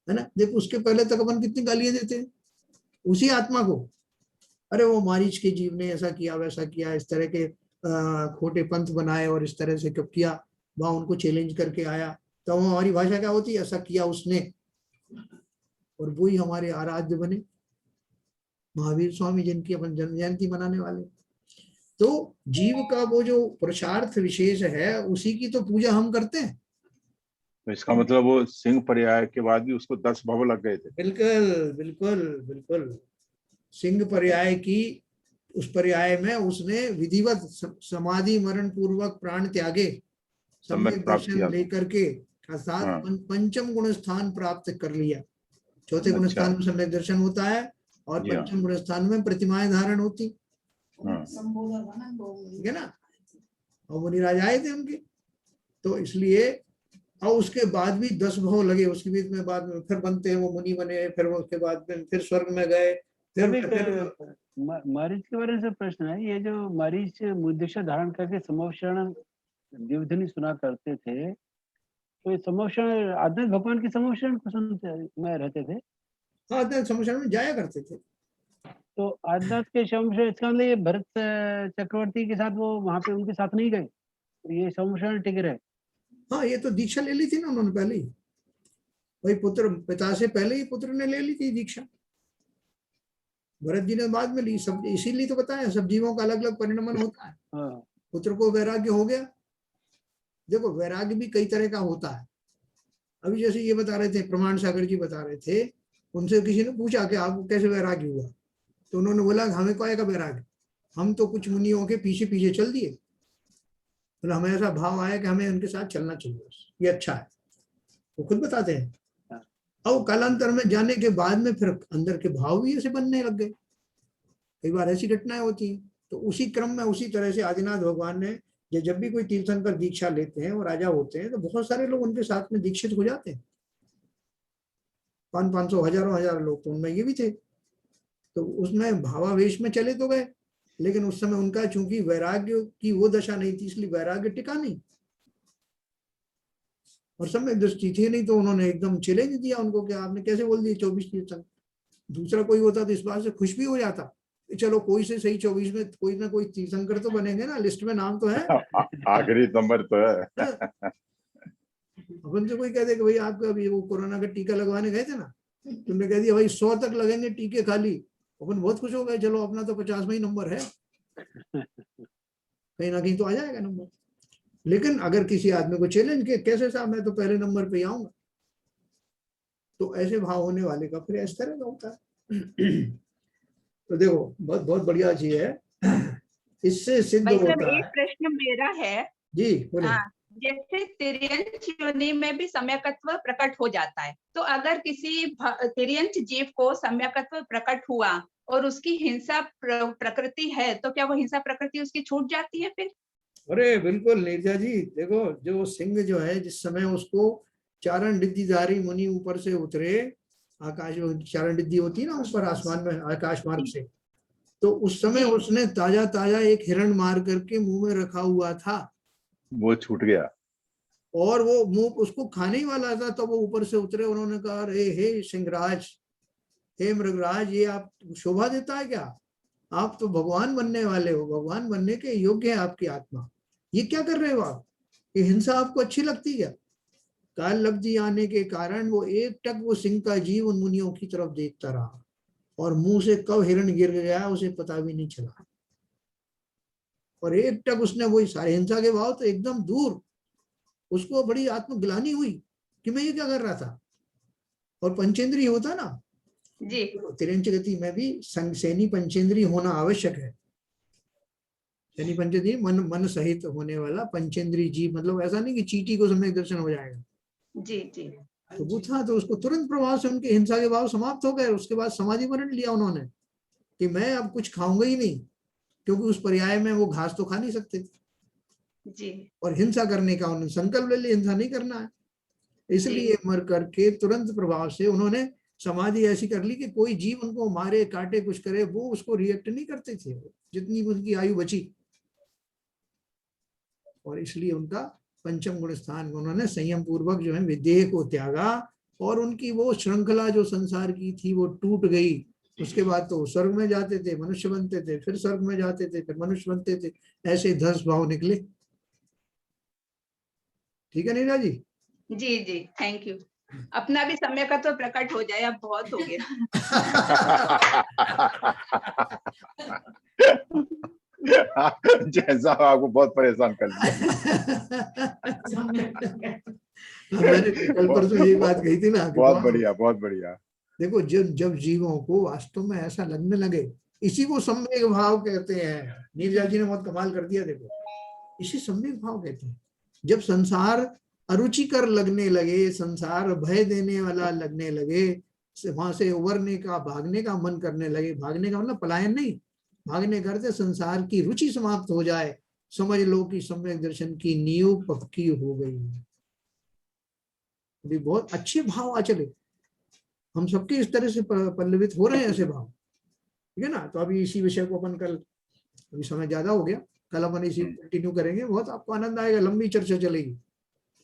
है ना। देखो, उसके पहले तक अपन कितनी गालियां देते हैं उसी आत्मा को, अरे वो मारीच के जीव ने ऐसा किया वैसा किया, इस तरह के खोटे पंथ बनाए और इस तरह से कब किया, वहां उनको चैलेंज करके आया। तो हमारी भाषा क्या होती है, ऐसा किया उसने, और वही हमारे आराध्य बने महावीर स्वामी, जिनकी अपन जन्म जयंती मनाने वाले। तो जीव का वो जो पुरुषार्थ विशेष है उसी की तो पूजा हम करते हैं। तो इसका मतलब वो सिंह पर्याय के बाद भी उसको 10 भव लग गए थे। बिल्कुल बिल्कुल बिल्कुल। सिंह पर्याय की उस पर्याय में उसने विधिवत समाधि मरण पूर्वक प्राण त्यागे, सम्यक दर्शन लेकर के अर्थात पंचम गुण स्थान प्राप्त कर लिया। चौथे गुण स्थान में सम्यक दर्शन होता है और पंचम गुण स्थान में प्रतिमाएं धारण होती, ठीक है ना। और मुनि राजा आए थे उनके, तो इसलिए और उसके बाद भी 10 भव लगे, उसके बीच में बाद में फिर बनते हैं वो मुनि बने, फिर उसके बाद में फिर स्वर्ग में गए। फिर मारीच के बारे में प्रश्न है, ये जो मारीच मुद्देश्य धारण करके समोषण दिव्यध्वनि सुना करते थे, तो समोषण आदित्य भगवान की समोषण को सुनते में रहते थे। हाँ, आदित्य समोषण में जाया करते थे। तो आदित्य के समोषण, इसका मतलब ये भरत चक्रवर्ती के साथ वो वहां पे उनके साथ नहीं गए, ये समोषण टिक रहे। हाँ, ये तो दीक्षा ले ली थी ना उन्होंने पहले ही, वही पुत्र पिता से पहले ही पुत्र ने ले ली थी दीक्षा, भरत जी ने बाद में ली। सब इसीलिए तो बताया सब जीवों का अलग अलग परिणमन होता है। पुत्र को वैराग्य हो गया। देखो, वैराग्य भी कई तरह का होता है। अभी जैसे ये बता रहे थे, प्रमाण सागर जी बता रहे थे, उनसे किसी ने पूछा कि आपको कैसे वैराग्य हुआ, तो उन्होंने बोला हमें क्या आएगा वैराग्य, हम तो कुछ मुनियों के पीछे पीछे चल दिए, तो हमें ऐसा भाव आया कि हमें उनके साथ चलना चाहिए, ये अच्छा है। वो खुद बताते हैं अब कालांतर में जाने के बाद में फिर अंदर के भाव भी ऐसे बनने लग गए। कई बार ऐसी घटनाएं होती हैं। तो उसी क्रम में उसी तरह से आदिनाथ भगवान ने जब भी कोई तीर्थंकर दीक्षा लेते हैं और राजा होते हैं तो बहुत सारे लोग उनके साथ में दीक्षित हो जाते हैं। 500 हजारों लोग, तो उनमें ये भी थे। तो उसमें भावावेश में चले तो गए, लेकिन उस समय उनका चूंकि वैराग्य की वो दशा नहीं थी, इसलिए वैराग्य टिका नहीं और सम्यक दृष्टि थी नहीं, तो उन्होंने एकदम चैलेंज दिया उनको कि आपने कैसे बोल दिया 24 तीर्थंकर। दूसरा कोई होता तो इस बात से खुश भी हो जाता, चलो कोई से सही 24 में कोई ना कोई तीर्थंकर तो बनेंगे ना, लिस्ट में नाम तो है, आखिरी नंबर तो है। अपन से कोई कहते कि भाई आपका अभी वो कोरोना का टीका लगवाने गए थे ना, तुमने कह दिया भाई 100 तक लगेंगे टीके खाली, अपन बहुत खुश हो गए, चलो अपना तो 50 में ही नंबर है, कहीं ना कहीं तो आ जाएगा नंबर। लेकिन अगर किसी आदमी को चैलेंज के कैसे साहब मैं तो पहले नंबर पे आऊंगा, तो ऐसे भाव होने वाले का फिर इस तरह का होता है। तो देखो बहुत बहुत बढ़िया चीज है, इससे सिद्ध होता है। एक प्रश्न मेरा है जी बोलिए। जैसे तिर्यंच योनि में भी सम्यकत्व प्रकट हो जाता है, तो अगर किसी तिर्यंच जीव को सम्यकत्व प्रकट हुआ और उसकी हिंसा प्रकृति है, तो क्या वो हिंसा प्रकृति उसकी छूट जाती है फिर? अरे बिल्कुल नीरजा जी, देखो जो सिंह जो है, जिस समय उसको चारण रिद्धिधारी मुनि ऊपर से उतरे, आकाश चारण रिद्धि होती है ना ऊपर आसमान में आकाश मार्ग से, तो उस समय उसने ताजा ताजा एक हिरण मार करके मुंह में रखा हुआ था, वो छूट गया और वो मुंह उसको खाने ही वाला था, तो वो ऊपर से उतरे, उन्होंने कहा अरे हे सिंहराज, हे मृगराज, ये आप शोभा देता है क्या? आप तो भगवान बनने वाले हो, भगवान बनने के योग्य है आपकी आत्मा, ये क्या कर रहे हो आप? ये हिंसा आपको अच्छी लगती है? काल लब्धि आने के कारण वो एक टक वो सिंह का जीव उन मुनियों की तरफ देखता रहा और मुंह से कब हिरण गिर गया उसे पता भी नहीं चला, और एक टक उसने वही सारे हिंसा के भाव तो एकदम दूर, उसको बड़ी आत्मग्लानि हुई कि मैं ये क्या कर रहा था। और पंचेंद्रिय होता ना जी, तिरंच गति में भी सैनी पंचेंद्रिय होना आवश्यक है। शनि पंचेंद्रिय मन सहित होने वाला पंचेंद्रिय जीव, मतलब ऐसा नहीं कि चींटी को सम्यक दर्शन हो जाएगा। जी जी। तो वो था, तो उसको तुरंत प्रभाव से उनके हिंसा के भाव समाप्त हो गए। उसके बाद समाधि मरण लिया उन्होंने कि मैं अब कुछ खाऊंगा ही नहीं, क्योंकि उस पर्याय में वो घास तो खा नहीं सकते जी, और हिंसा करने का उन्होंने संकल्प ले लिया, हिंसा नहीं करना है। इसलिए मर करके तुरंत प्रभाव से उन्होंने समाधि ऐसी कर ली कि कोई जीव उनको मारे काटे कुछ करे वो उसको रिएक्ट नहीं करते थे, जितनी उनकी आयु बची। और इसलिए उनका पंचम गुण स्थान उन्होंने संयम पूर्वक जो है विदेह को त्यागा, और उनकी वो श्रृंखला जो संसार की थी वो टूट गई। उसके बाद तो स्वर्ग में जाते थे, मनुष्य बनते थे, फिर स्वर्ग में जाते थे, फिर मनुष्य बनते थे, ऐसे 10 भाव निकले। ठीक है नीरा जी? जी जी, थैंक यू। अपना भी सम्यकत्व प्रकट हो जाए, अब बहुत हो गया। जैसा आपको बहुत परेशान कर दिया। मैंने कल परसों ये बात कही थी ना, बहुत बढ़िया बहुत बढ़िया। देखो जब जीवों को वास्तव में ऐसा लगने लगे, इसी को सम्यक भाव कहते हैं। नीरजा जी ने बहुत कमाल कर दिया, देखो इसी सम्यक भाव कहते हैं। जब संसार अरुचिकर लगने लगे, संसार भय देने वाला लगने लगे, वहां से उबरने का भागने का मन करने लगे, भागने का मतलब पलायन नहीं, भागने करते संसार की रुचि समाप्त हो जाए, समझ लो कि सम्यक दर्शन की नींव पक्की हो गई। अभी बहुत अच्छे भाव आ चले, हम सबके इस तरह से पल्लवित हो रहे हैं ऐसे भाव, ठीक है ना। तो अभी इसी विषय को अपन कल, अभी समय ज्यादा हो गया, कल अपन इसी कंटिन्यू करेंगे, बहुत आपको आनंद आएगा, लंबी चर्चा चलेगी,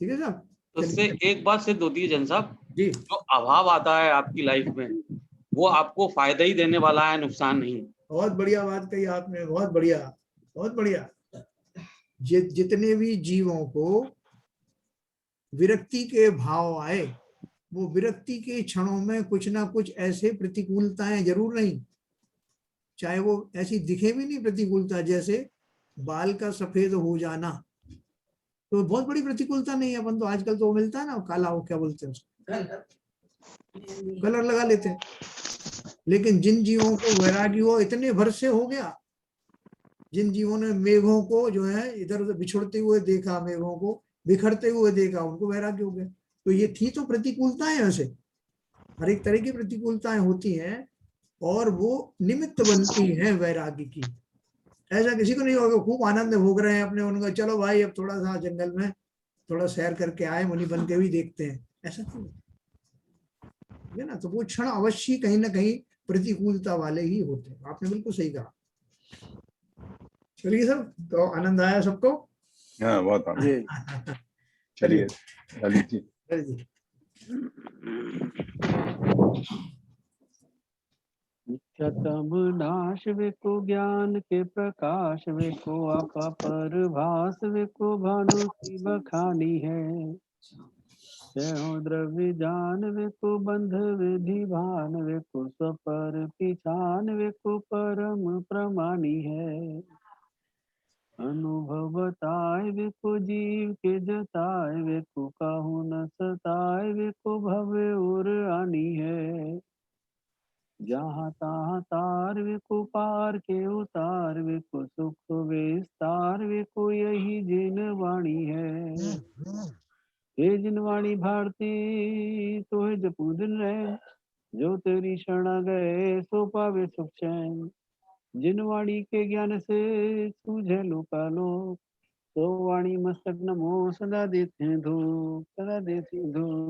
ठीक है साहब। उससे एक बात सिद्ध होती है जन साहब जी, जो अभाव आता है आपकी लाइफ में वो आपको फायदा ही देने वाला है, नुकसान नहीं। बहुत बढ़िया बात कही आपने, बहुत बढ़िया बहुत बढ़िया। जितने भी जीवों को विरक्ति के भाव आए, वो विरक्ति के क्षणों में कुछ ना कुछ ऐसे प्रतिकूलताएं जरूर नहीं, चाहे वो ऐसी दिखे भी नहीं प्रतिकूलता, जैसे बाल का सफेद हो जाना, तो बहुत बड़ी प्रतिकूलता नहीं है। अपन तो आजकल तो मिलता है ना काला, हो क्या बोलते हैं उसको, कलर लगा लेते हैं। लेकिन जिन जीवों को वैराग्य हो, इतने भर से हो गया, जिन जीवों ने मेघों को जो है इधर उधर बिछुड़ते हुए देखा, मेघों को बिखरते हुए देखा, उनको वैराग्य हो गया। तो ये थी तो प्रतिकूलताएं ऐसे, हर एक तरह की प्रतिकूलताएं होती हैं और वो निमित्त बनती हैं वैराग्य की। ऐसा किसी को नहीं होगा खूब आनंद भोग रहे हैं अपने, उनको चलो भाई अब थोड़ा सा जंगल में थोड़ा सैर करके आए, मुनि बन के भी देखते हैं, ऐसा क्यों है ना। तो वो क्षण अवश्य कहीं ना कहीं प्रतिकूलता वाले ही होते हैं। आपने बिल्कुल सही कहा। चलिए सर, तो आनंद आया सबको? हाँ बहुत आनंद। चलिए ललित जी। नित्यतम नाश वे को ज्ञान के प्रकाश वे को आपा पर भास वे को भानु की बखानी है। द्रव्य जान वे को बंध विधि भान वे को स्वपर पिछान वे को परम प्रमाणी है। अनुभव बताए वे को जीव के जताए वे को काहू न सताए वे को भवे और आनी है। जहाँ तहाँ तार वे को पार के उतार वे को सुख विस्तार वे को यही जिन वाणी है। हे जिन वाणी भारती तो है जपू दिन रहे, जो तेरी शरण गए सो पावे सुख चैन। जिन वाणी के ज्ञान से सूझे लोकालोक, तो वाणी मस्तक नमो सदा देते धूप, सदा देते धूप।